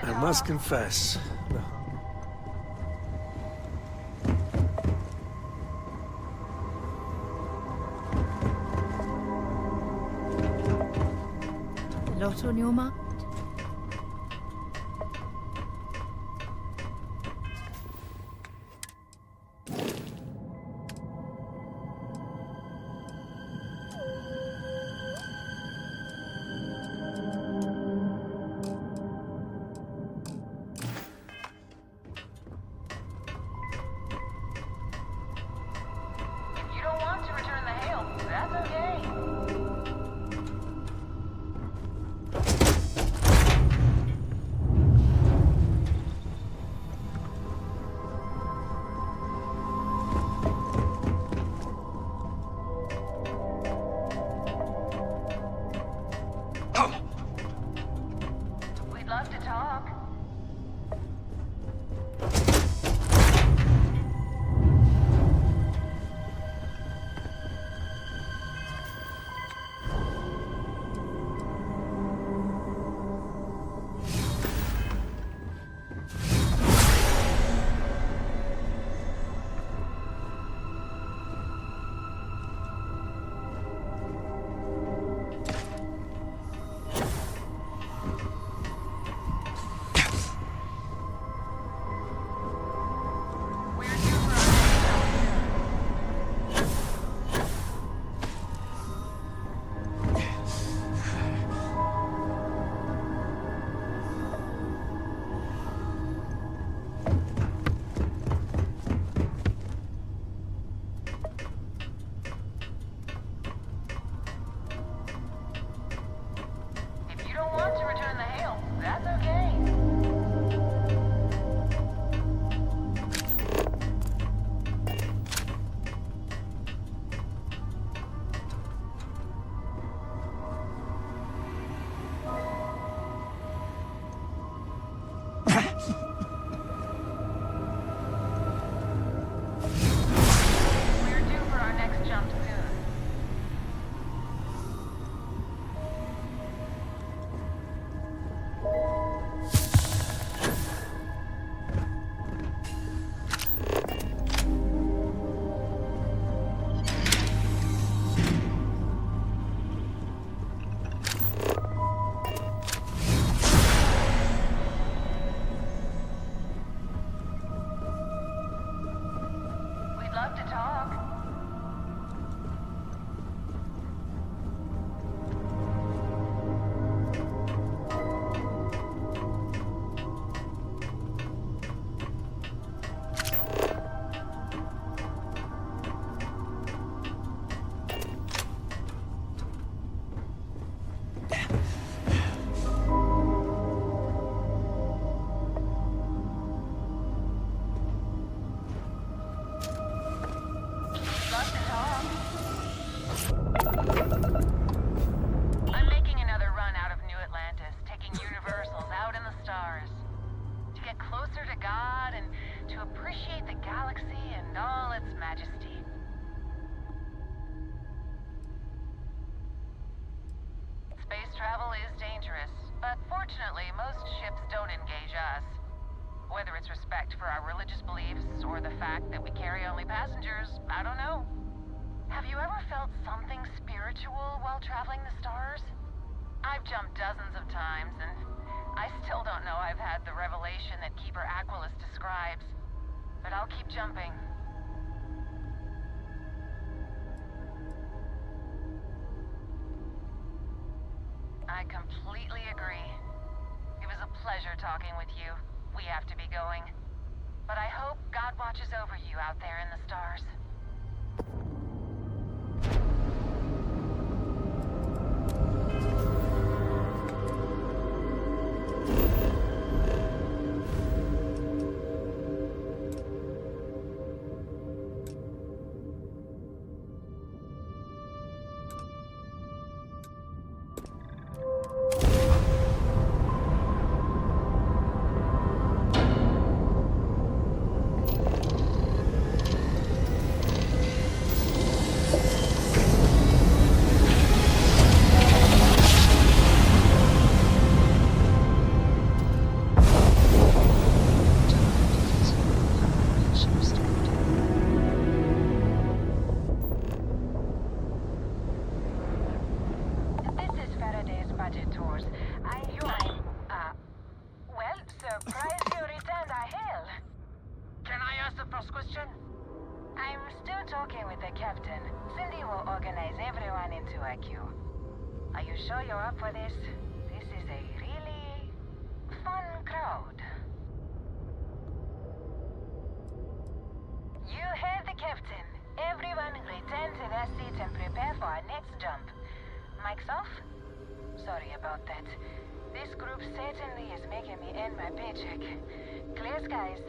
I must confess. Lot on your mind? If you don't want to return the hail, that's okay. We'd love to talk. If you don't want to return the hail, that's okay. We're due for our next jump soon. We'd love to talk. I'm making another run out of New Atlantis, taking universals out in the stars. To get closer to God and to appreciate the galaxy and all its majesty. Space travel is dangerous, but fortunately, most ships don't engage us. Whether it's respect for our religious beliefs or the fact that we carry only passengers, I don't know. Have you ever felt something spiritual while traveling the stars? I've jumped dozens of times, and I still don't know I've had the revelation that Keeper Aquilus describes. But I'll keep jumping. I completely agree. It was a pleasure talking with you. We have to be going. But I hope God watches over you out there in the stars. Are you sure you're up for this? This is a really fun crowd. You heard the captain. Everyone return to their seats and prepare for our next jump. Mike's off? Sorry about that. This group certainly is making me earn my paycheck. Clear skies.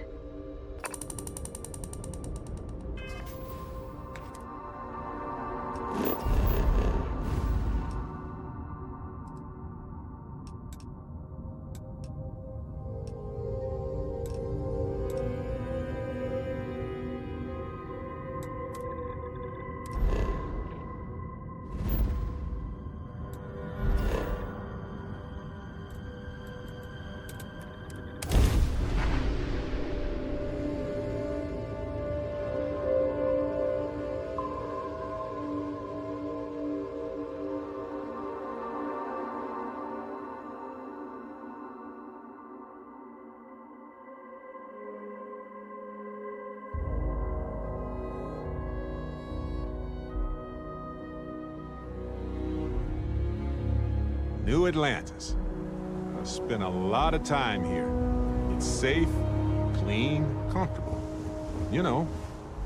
New Atlantis. I've spent a lot of time here. It's safe, clean, comfortable. You know,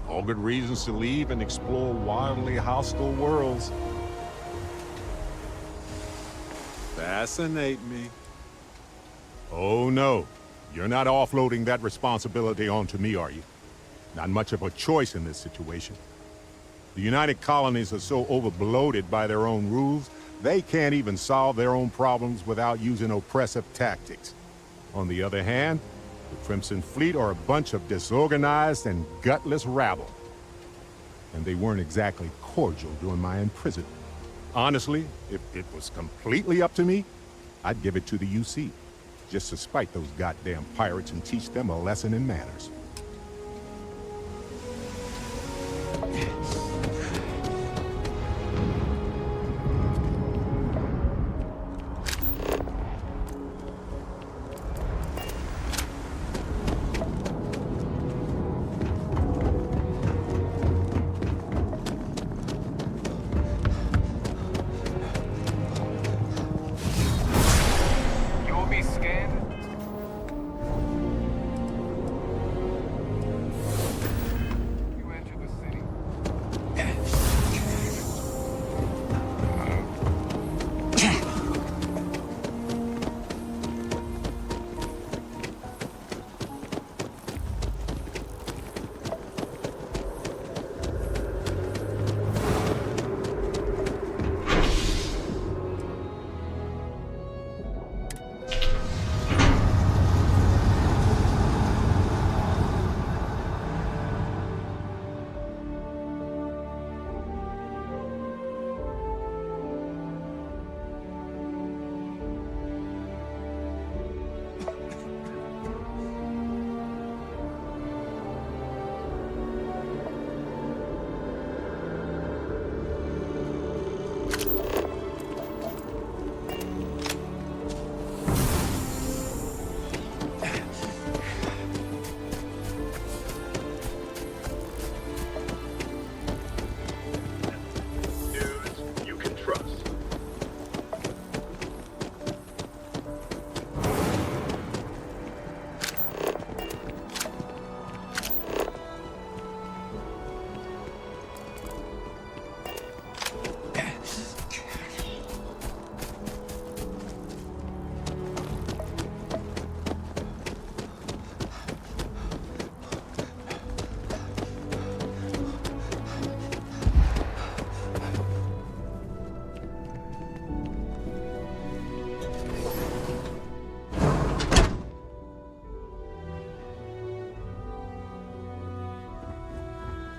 all good reasons to leave and explore wildly hostile worlds. Fascinate me. Oh no, you're not offloading that responsibility onto me, are you? Not much of a choice in this situation. The United Colonies are so overbloated by their own rules, they can't even solve their own problems without using oppressive tactics. On the other hand, the Crimson Fleet are a bunch of disorganized and gutless rabble. And they weren't exactly cordial during my imprisonment. Honestly, if it was completely up to me, I'd give it to the UC, just to spite those goddamn pirates and teach them a lesson in manners.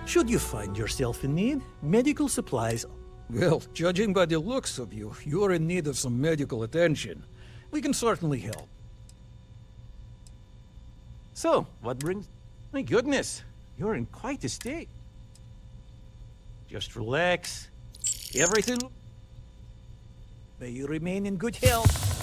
Should you find yourself in need, medical supplies... Well, judging by the looks of you, you're in need of some medical attention. We can certainly help. So, what brings... My goodness, you're in quite a state. Just relax. Everything... May you remain in good health.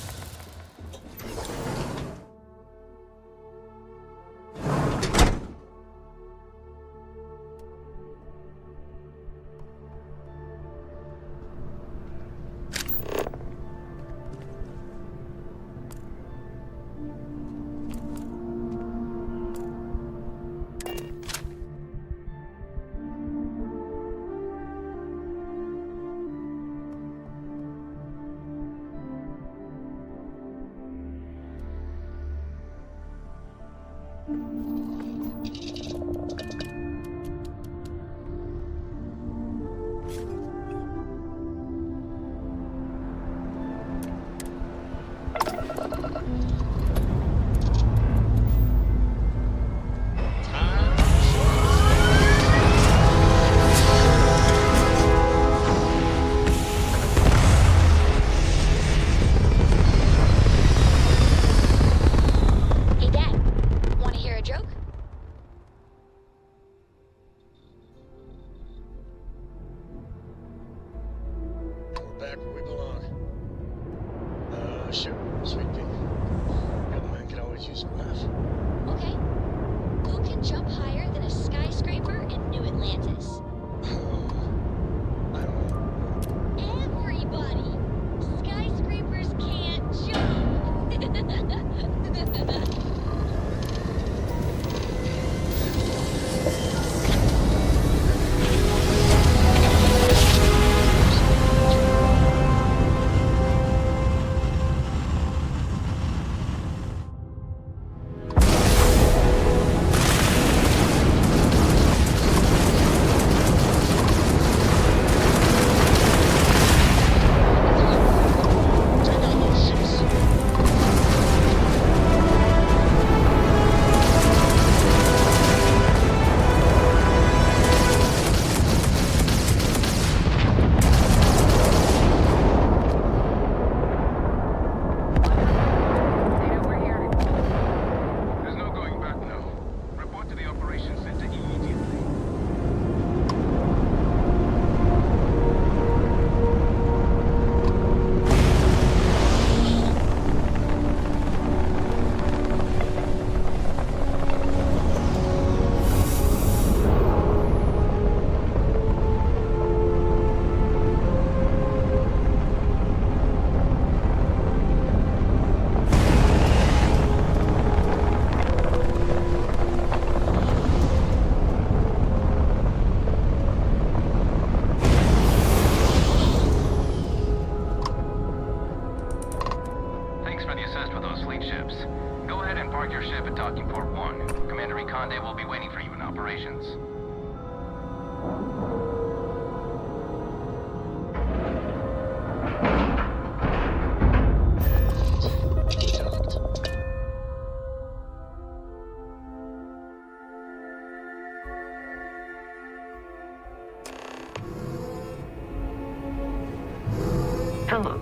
Hello.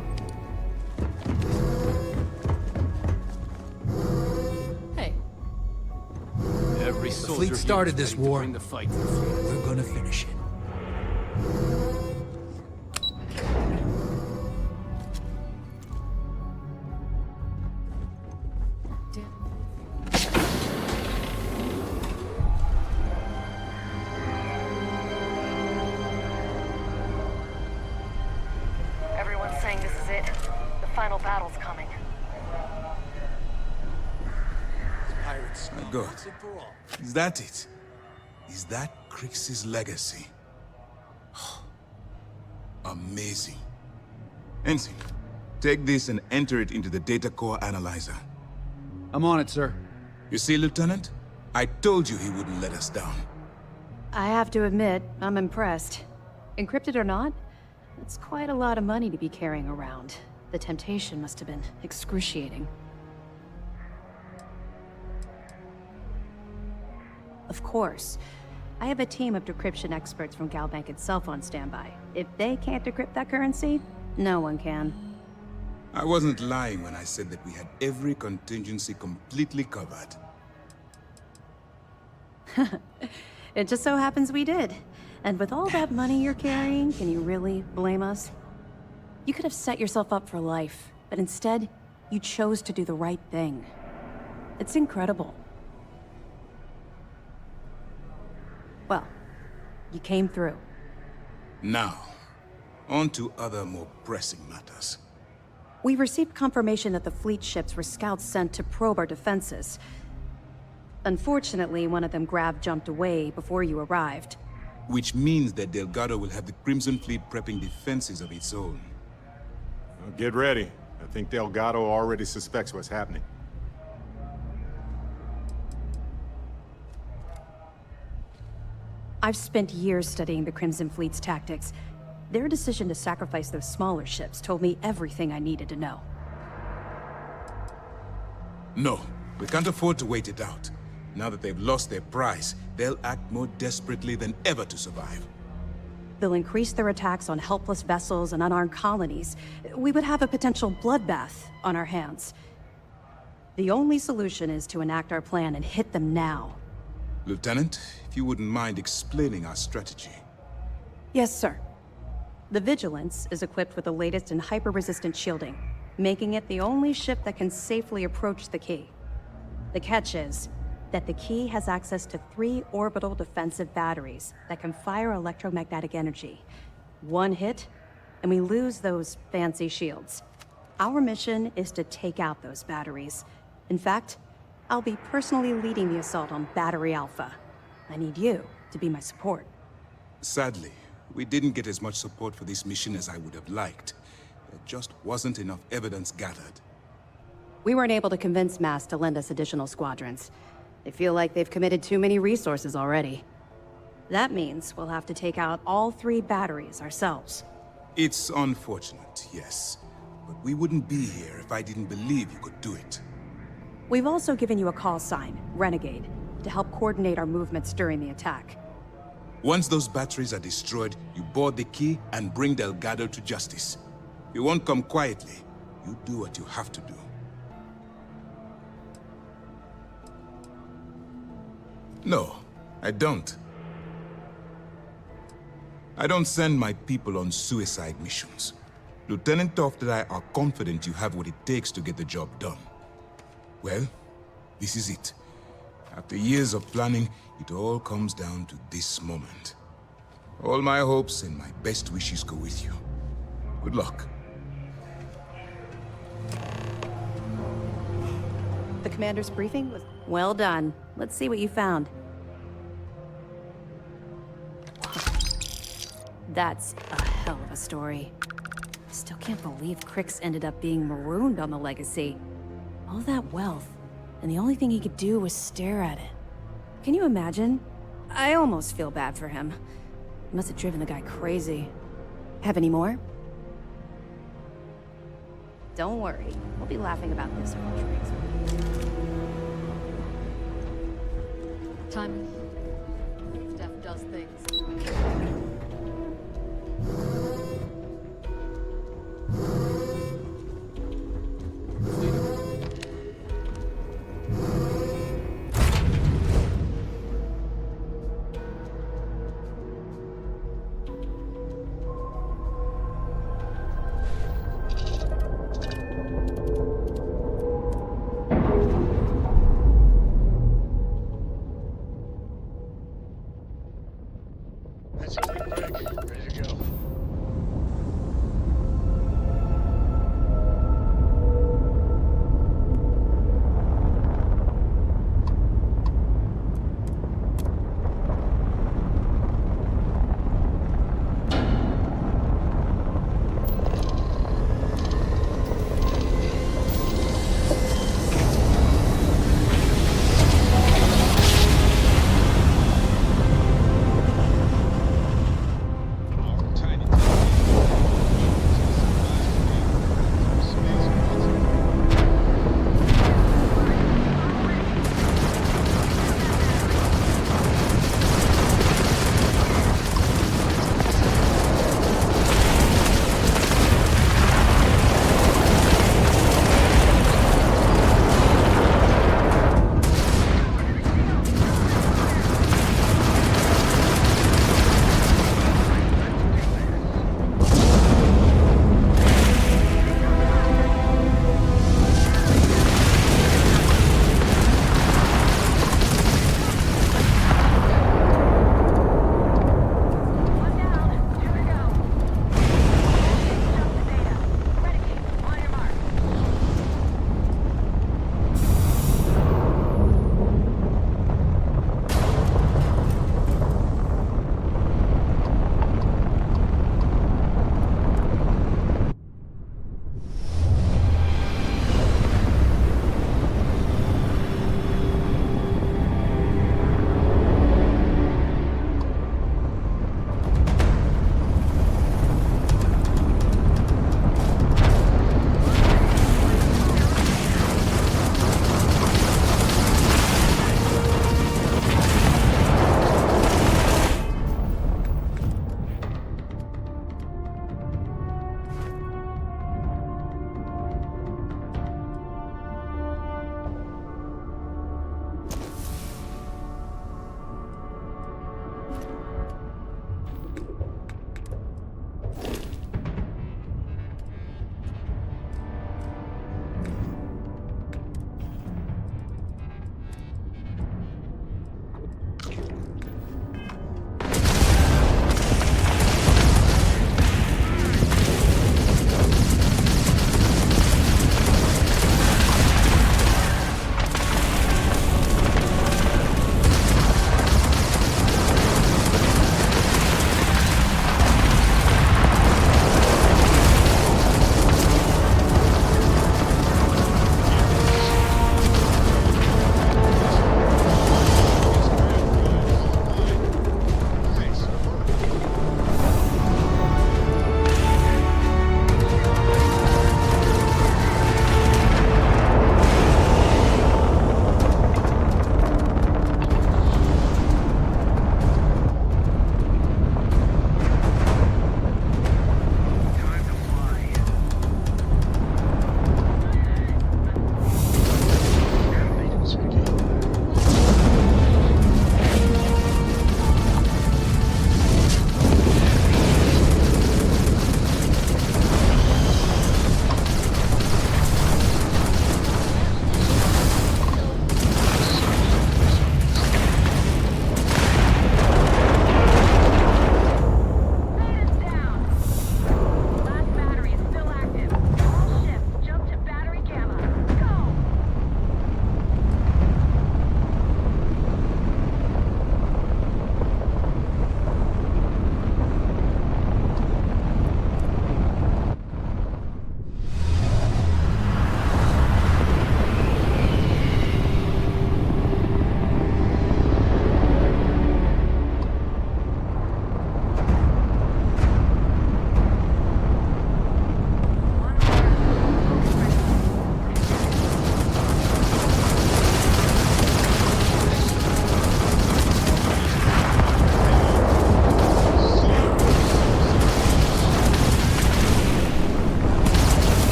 Hey. Every The soldier fleet started here is this ready to war. bring the fight to the field. We're gonna finish it. Everyone's saying this is it. The final battle's coming. My God. Is that it? Is that Crix's legacy? Amazing. Ensign, take this and enter it into the data core analyzer. I'm on it, sir. You see, Lieutenant? I told you he wouldn't let us down. I have to admit, I'm impressed. Encrypted or not, it's quite a lot of money to be carrying around. The temptation must have been excruciating. Of course. I have a team of decryption experts from Galbank itself on standby. If they can't decrypt that currency, no one can. I wasn't lying when I said that we had every contingency completely covered. It just so happens we did. And with all that money you're carrying, can you really blame us? You could have set yourself up for life, but instead, you chose to do the right thing. It's incredible. Well, you came through. Now, on to other more pressing matters. We received confirmation that the fleet ships were scouts sent to probe our defenses. Unfortunately, one of them jumped away before you arrived. Which means that Delgado will have the Crimson Fleet prepping defenses of its own. Well, get ready. I think Delgado already suspects what's happening. I've spent years studying the Crimson Fleet's tactics. Their decision to sacrifice those smaller ships told me everything I needed to know. No, we can't afford to wait it out. Now that they've lost their prize, they'll act more desperately than ever to survive. They'll increase their attacks on helpless vessels and unarmed colonies. We would have a potential bloodbath on our hands. The only solution is to enact our plan and hit them now. Lieutenant, if you wouldn't mind explaining our strategy. Yes, sir. The Vigilance is equipped with the latest in hyper-resistant shielding, making it the only ship that can safely approach the key. The catch is that the key has access to 3 orbital defensive batteries that can fire electromagnetic energy. One hit, and we lose those fancy shields. Our mission is to take out those batteries. In fact, I'll be personally leading the assault on Battery Alpha. I need you to be my support. Sadly, we didn't get as much support for this mission as I would have liked. There just wasn't enough evidence gathered. We weren't able to convince MAS to lend us additional squadrons. They feel like they've committed too many resources already. That means we'll have to take out all 3 batteries ourselves. It's unfortunate, yes. But we wouldn't be here if I didn't believe you could do it. We've also given you a call sign, Renegade, to help coordinate our movements during the attack. Once those batteries are destroyed, you board the key and bring Delgado to justice. You won't come quietly. You do what you have to do. No, I don't. I don't send my people on suicide missions. Lieutenant Toft and I are confident you have what it takes to get the job done. Well, this is it. After years of planning, it all comes down to this moment. All my hopes and my best wishes go with you. Good luck. The commander's briefing was well done. Let's see what you found. That's a hell of a story. I still can't believe Crix ended up being marooned on the Legacy. All that wealth, and the only thing he could do was stare at it. Can you imagine? I almost feel bad for him. It must have driven the guy crazy. Have any more? Don't worry, we'll be laughing about this over drinks. Timing. Death does things.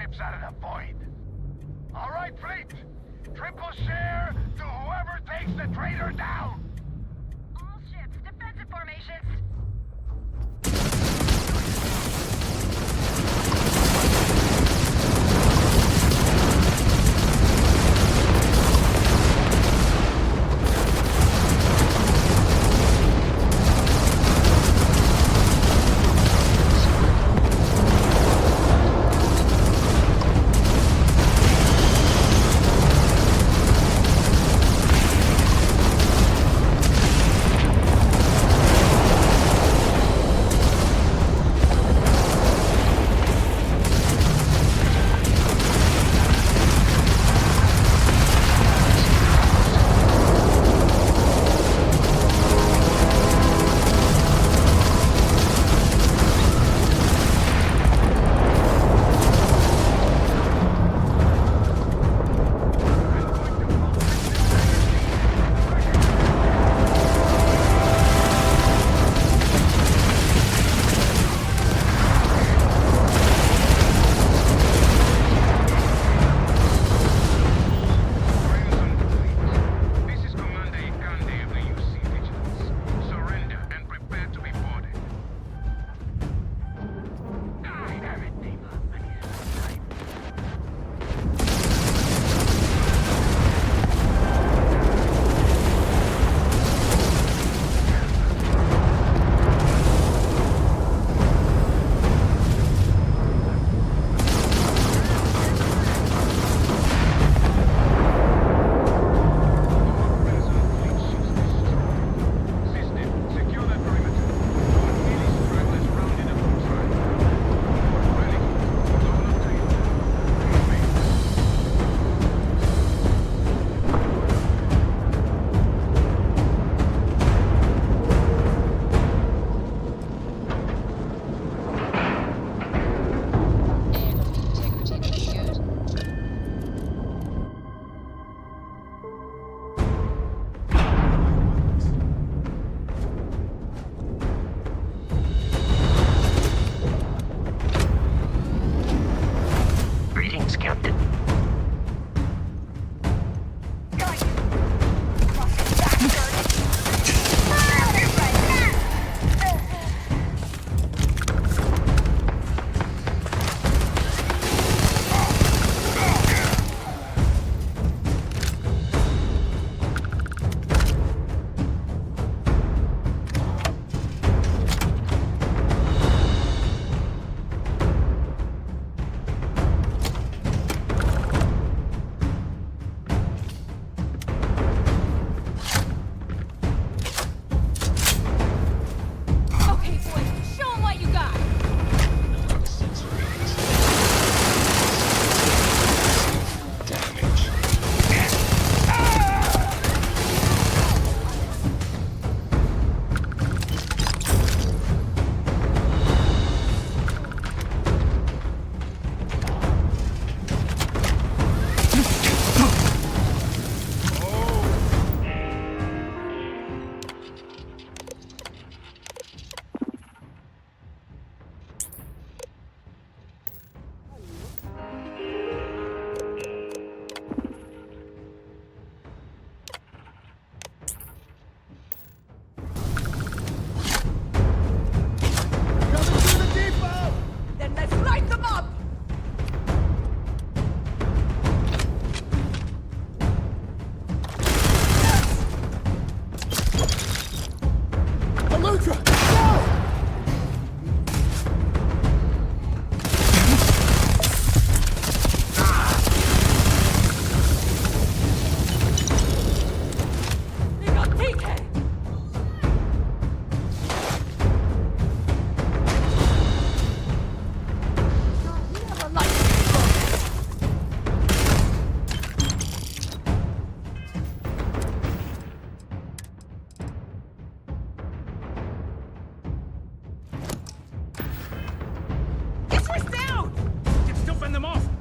ships out of the void. All right, fleet. Triple share to whoever takes the traitor down. All ships, defensive formations.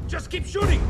Just keep shooting!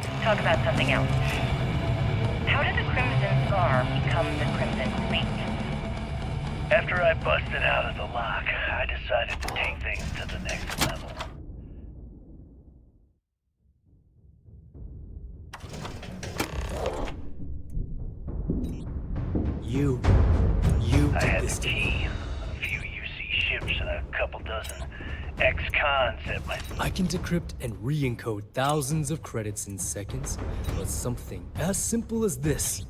Let's talk about something else. How did the Crimson Czar become the Crimson Fleet? After I busted out of the lock, I decided to take things to the next level. I had the key, a few UC ships, and a couple dozen ex-cons at my... I can decrypt and re-encode thousands of credits in seconds, but something as simple as this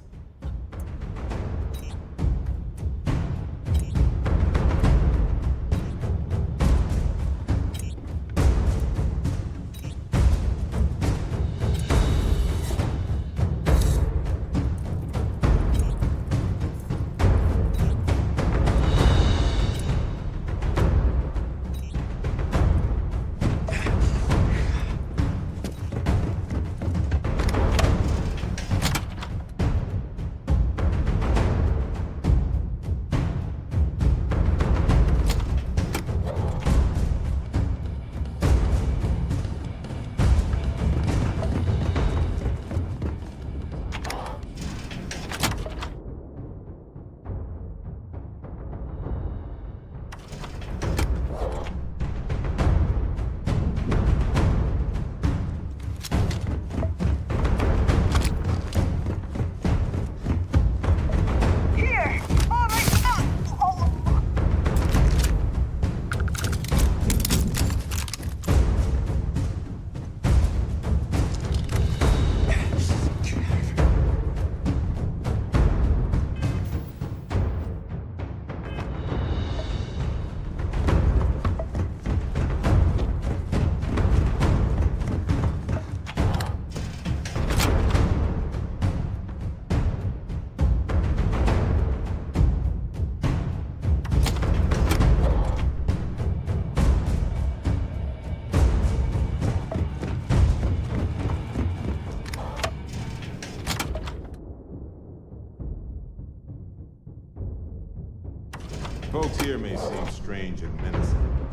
Folks here may seem strange and menacing,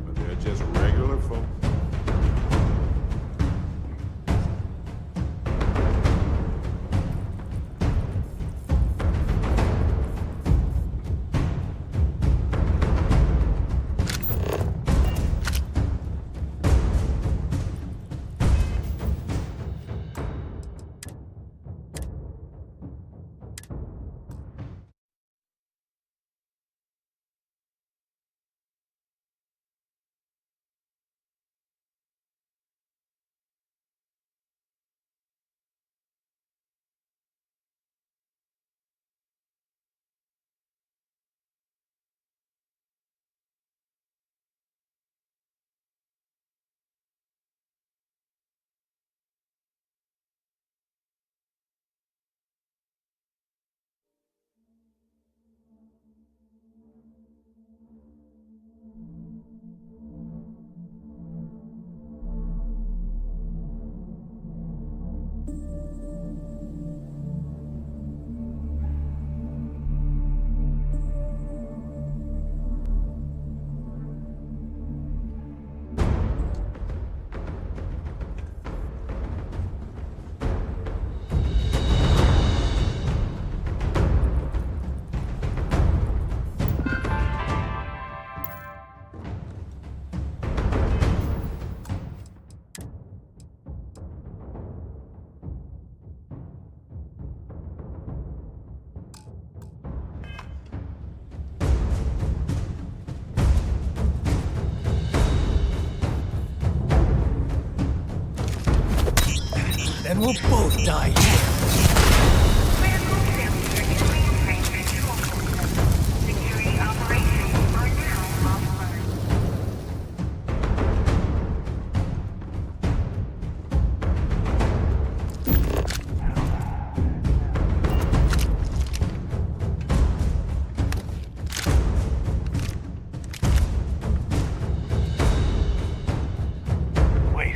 but they're just regular folks. then we'll both die here. Wait.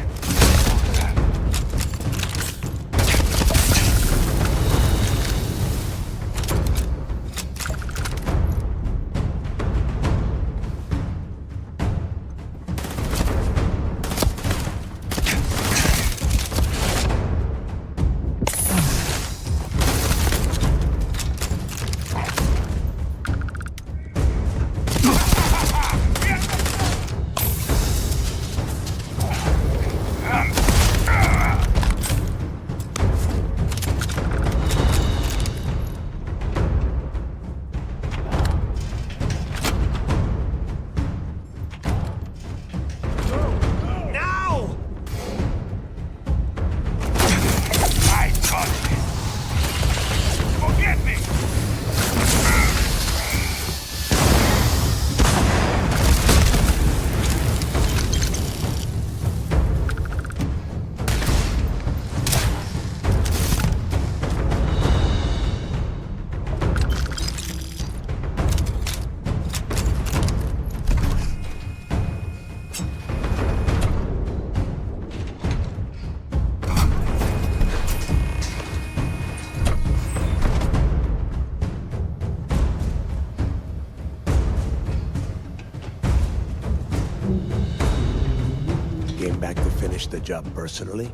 Came back to finish the job personally?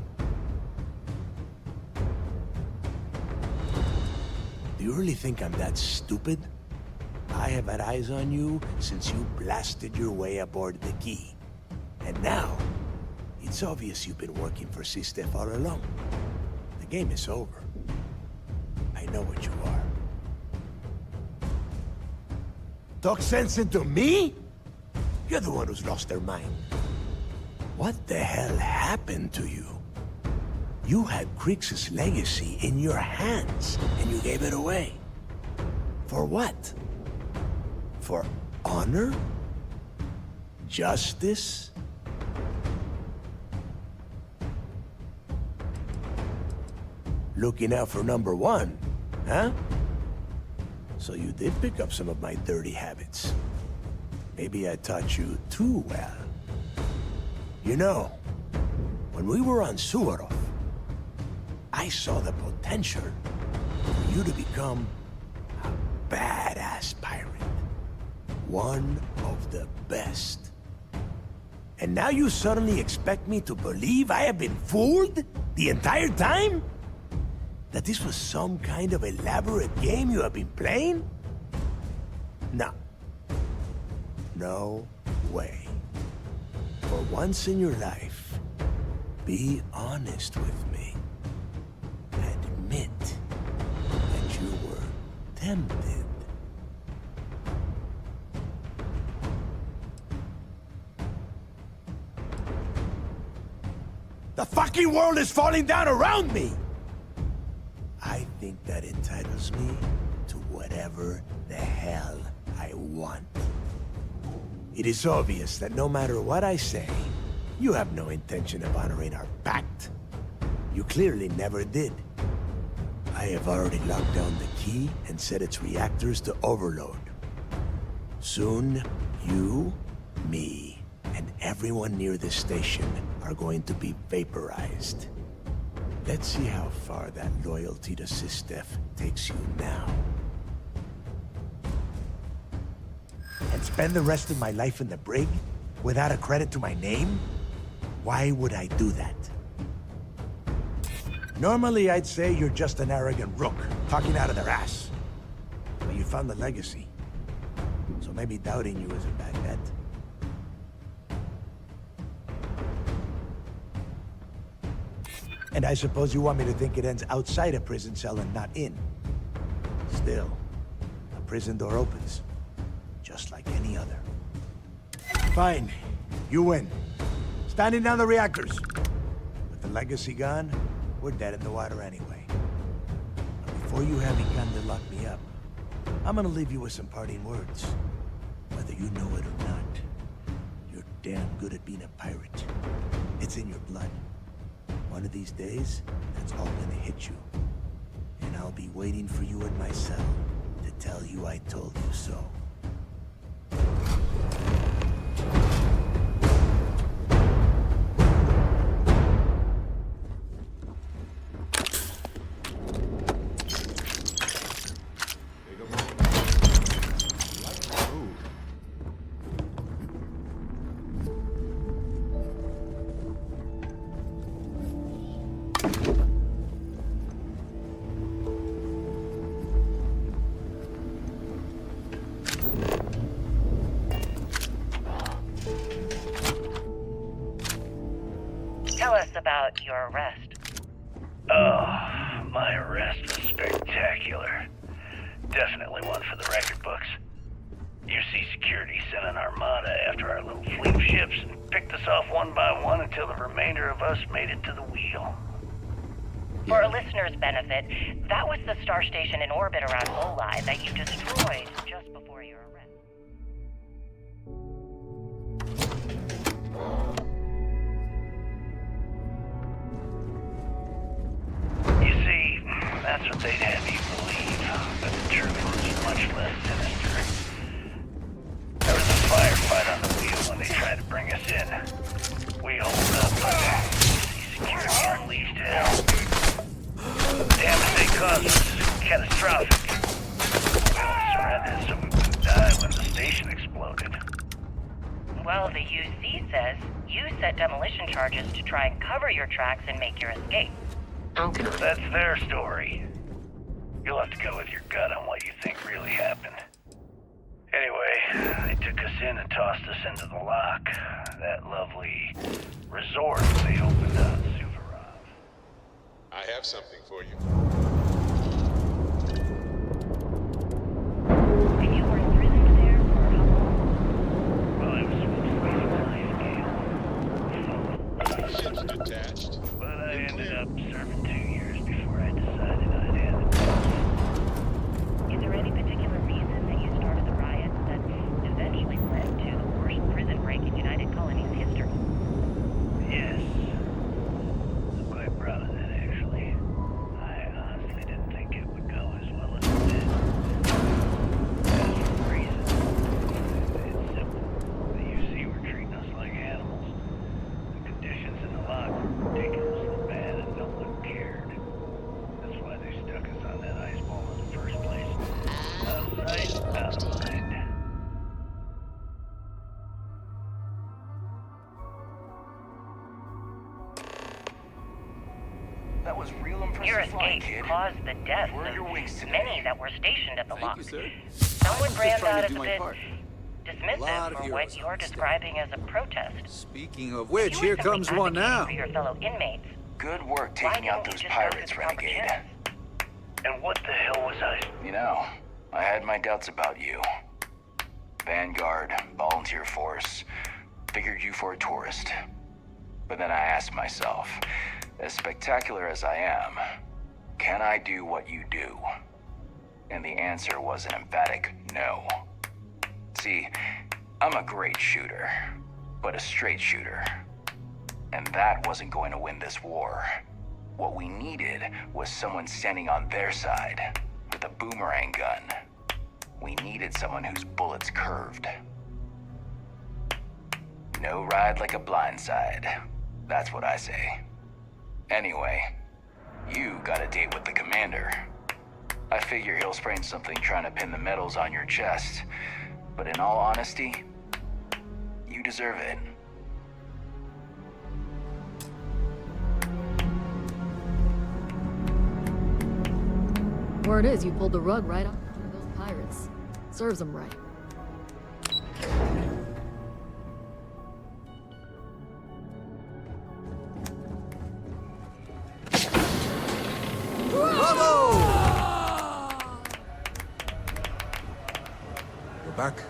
Do you really think I'm that stupid? I have had eyes on you since you blasted your way aboard the Key. And now, it's obvious you've been working for Sistef all along. The game is over. I know what you are. Talk sense into me? You're the one who's lost their mind. What the hell happened to you? You had Krix's legacy in your hands, and you gave it away. For what? For honor? Justice? Looking out for number one, huh? So you did pick up some of my dirty habits. Maybe I taught you too well. You know, when we were on Suvorov, I saw the potential for you to become a badass pirate. One of the best. And now you suddenly expect me to believe I have been fooled the entire time? That this was some kind of elaborate game you have been playing? No. No way. For once in your life, be honest with me. Admit that you were tempted. The fucking world is falling down around me! I think that entitles me to whatever the hell I want. It is obvious that no matter what I say, you have no intention of honoring our pact. You clearly never did. I have already locked down the Key and set its reactors to overload. Soon, you, me, and everyone near this station are going to be vaporized. Let's see how far that loyalty to Sistef takes you now. And spend the rest of my life in the brig without a credit to my name? Why would I do that? Normally, I'd say you're just an arrogant rook, talking out of their ass. But you found the legacy. So maybe doubting you is a bad bet. And I suppose you want me to think it ends outside a prison cell and not in. Still, a prison door opens. Just like any other. Fine. You win. Standing down the reactors. With the legacy gone, we're dead in the water anyway. But before you have begun to lock me up, I'm gonna leave you with some parting words. Whether you know it or not, you're damn good at being a pirate. It's in your blood. One of these days, that's all gonna hit you. And I'll be waiting for you in my cell to tell you I told you so. Tell us about your arrest. Oh, my arrest was spectacular. Definitely one for the record books. UC Security sent an armada after our little fleet of ships and picked us off one by one until the remainder of us made it to the wheel. For a listener's benefit, that was the star station in orbit around Oli that you destroyed just before your arrest. You see, that's what they'd have you believe, but the truth was much less sinister. There was a firefight on the wheel when they tried to bring us in. We holed up, but security unleashed hell. The damage they caused was catastrophic. We only surrendered so we wouldn't die when the station exploded. Well, the UC says you set demolition charges to try and cover your tracks and make your escape. Okay. That's their story. You'll have to go with your gut on what you think really happened. Anyway, they took us in and tossed us into the lock. That lovely resort they opened on Suvorov. I have something for you. And you were imprisoned there for how long? Well, it was supposed to be a life game. Ship's detached. But I ended up serving 2 years before I decided I'd hand it back. Is there any particular reason that you started the riots that eventually led to the worst prison break in United Colonies history? Yes. I'm quite proud of that, actually. I honestly didn't think it would go as well as it did. As for the reason, it's simple. The UC were treating us like animals. The conditions in the lock were ridiculously bad and no one cared. That's why they stuck us on that ice ball in the first place. Out of sight, out of mind. That was real impressive Your flying, escape kid. caused the deaths Where are your of wings today? many that were stationed at the lock. You, sir. Some would brand trying that to as do a my bit part. lot dismissive of for heroes what on you're this describing as a protest. Speaking of which, You were here simply comes one advocating now. for your fellow inmates. Good work Why taking out didn't those you just go through pirates, the proper Renegade. channels? And what the hell was I? You know, I had my doubts about you. Vanguard, volunteer force, figured you for a tourist. But then I asked myself, as spectacular as I am, can I do what you do? And the answer was an emphatic no. See, I'm a great shooter, but a straight shooter. And that wasn't going to win this war. What we needed was someone standing on their side with a boomerang gun. We needed someone whose bullets curved. No ride like a blindside. That's what I say. Anyway, you got a date with the commander. I figure he'll sprain something trying to pin the medals on your chest. But in all honesty, you deserve it. Word is you pulled the rug right off those pirates. Serves them right. You're back.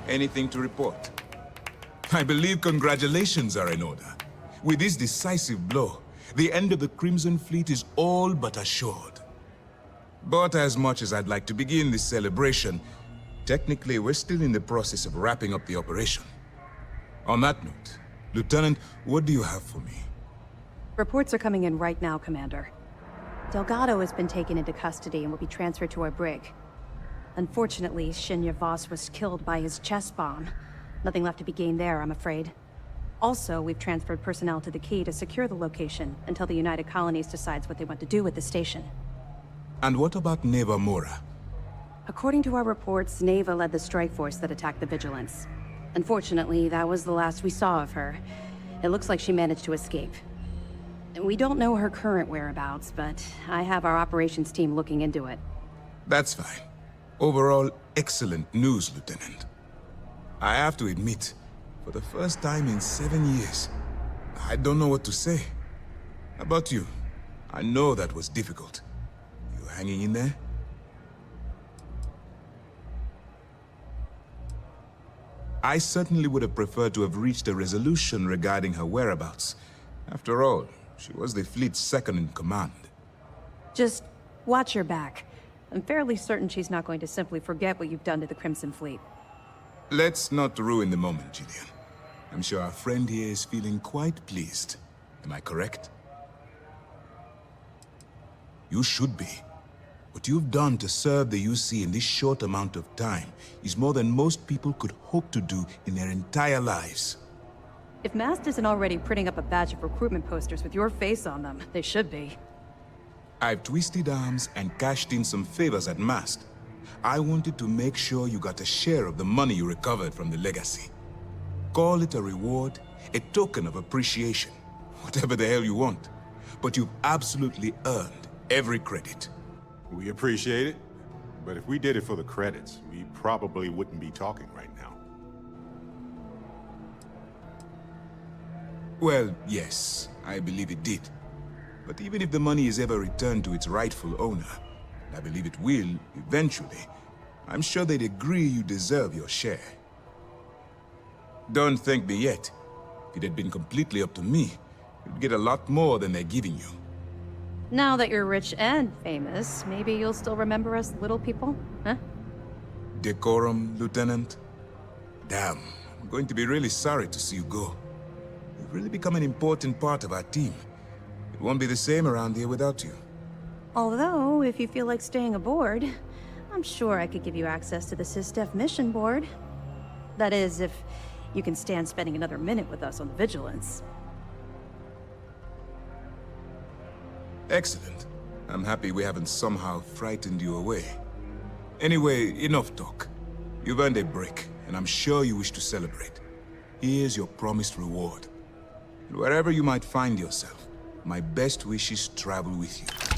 Anything to report? I believe congratulations are in order. With this decisive blow, the end of the Crimson Fleet is all but assured. But as much as I'd like to begin this celebration, technically we're still in the process of wrapping up the operation. On that note, Lieutenant, what do you have for me? Reports are coming in right now, Commander. Delgado has been taken into custody and will be transferred to our brig. Unfortunately, Shinya Voss was killed by his chest bomb. Nothing left to be gained there, I'm afraid. Also, we've transferred personnel to the Key to secure the location until the United Colonies decides what they want to do with the station. And what about Neva Mora? According to our reports, Neva led the strike force that attacked the Vigilance. Unfortunately, that was the last we saw of her. It looks like she managed to escape. We don't know her current whereabouts, but I have our operations team looking into it. That's fine. Overall, excellent news, Lieutenant. I have to admit, for the first time in 7 years, I don't know what to say. How about you? I know that was difficult. You hanging in there? I certainly would have preferred to have reached a resolution regarding her whereabouts. After all, she was the fleet's second in command. Just watch your back. I'm fairly certain she's not going to simply forget what you've done to the Crimson Fleet. Let's not ruin the moment, Gideon. I'm sure our friend here is feeling quite pleased. Am I correct? You should be. What you've done to serve the UC in this short amount of time is more than most people could hope to do in their entire lives. If Mast isn't already printing up a batch of recruitment posters with your face on them, they should be. I've twisted arms and cashed in some favors at Mast. I wanted to make sure you got a share of the money you recovered from the legacy. Call it a reward, a token of appreciation, whatever the hell you want. But you've absolutely earned every credit. We appreciate it, but if we did it for the credits, we probably wouldn't be talking right now. Well, yes, I believe it did. But even if the money is ever returned to its rightful owner, and I believe it will, eventually, I'm sure they'd agree you deserve your share. Don't thank me yet. If it had been completely up to me, you'd get a lot more than they're giving you. Now that you're rich and famous, maybe you'll still remember us little people, huh? Decorum, Lieutenant? Damn, I'm going to be really sorry to see you go. You've really become an important part of our team. It won't be the same around here without you. Although, if you feel like staying aboard, I'm sure I could give you access to the SysDef mission board. That is, if you can stand spending another minute with us on the Vigilance. Excellent. I'm happy we haven't somehow frightened you away. Anyway, enough talk. You've earned a break, and I'm sure you wish to celebrate. Here's your promised reward. And wherever you might find yourself, my best wishes travel with you.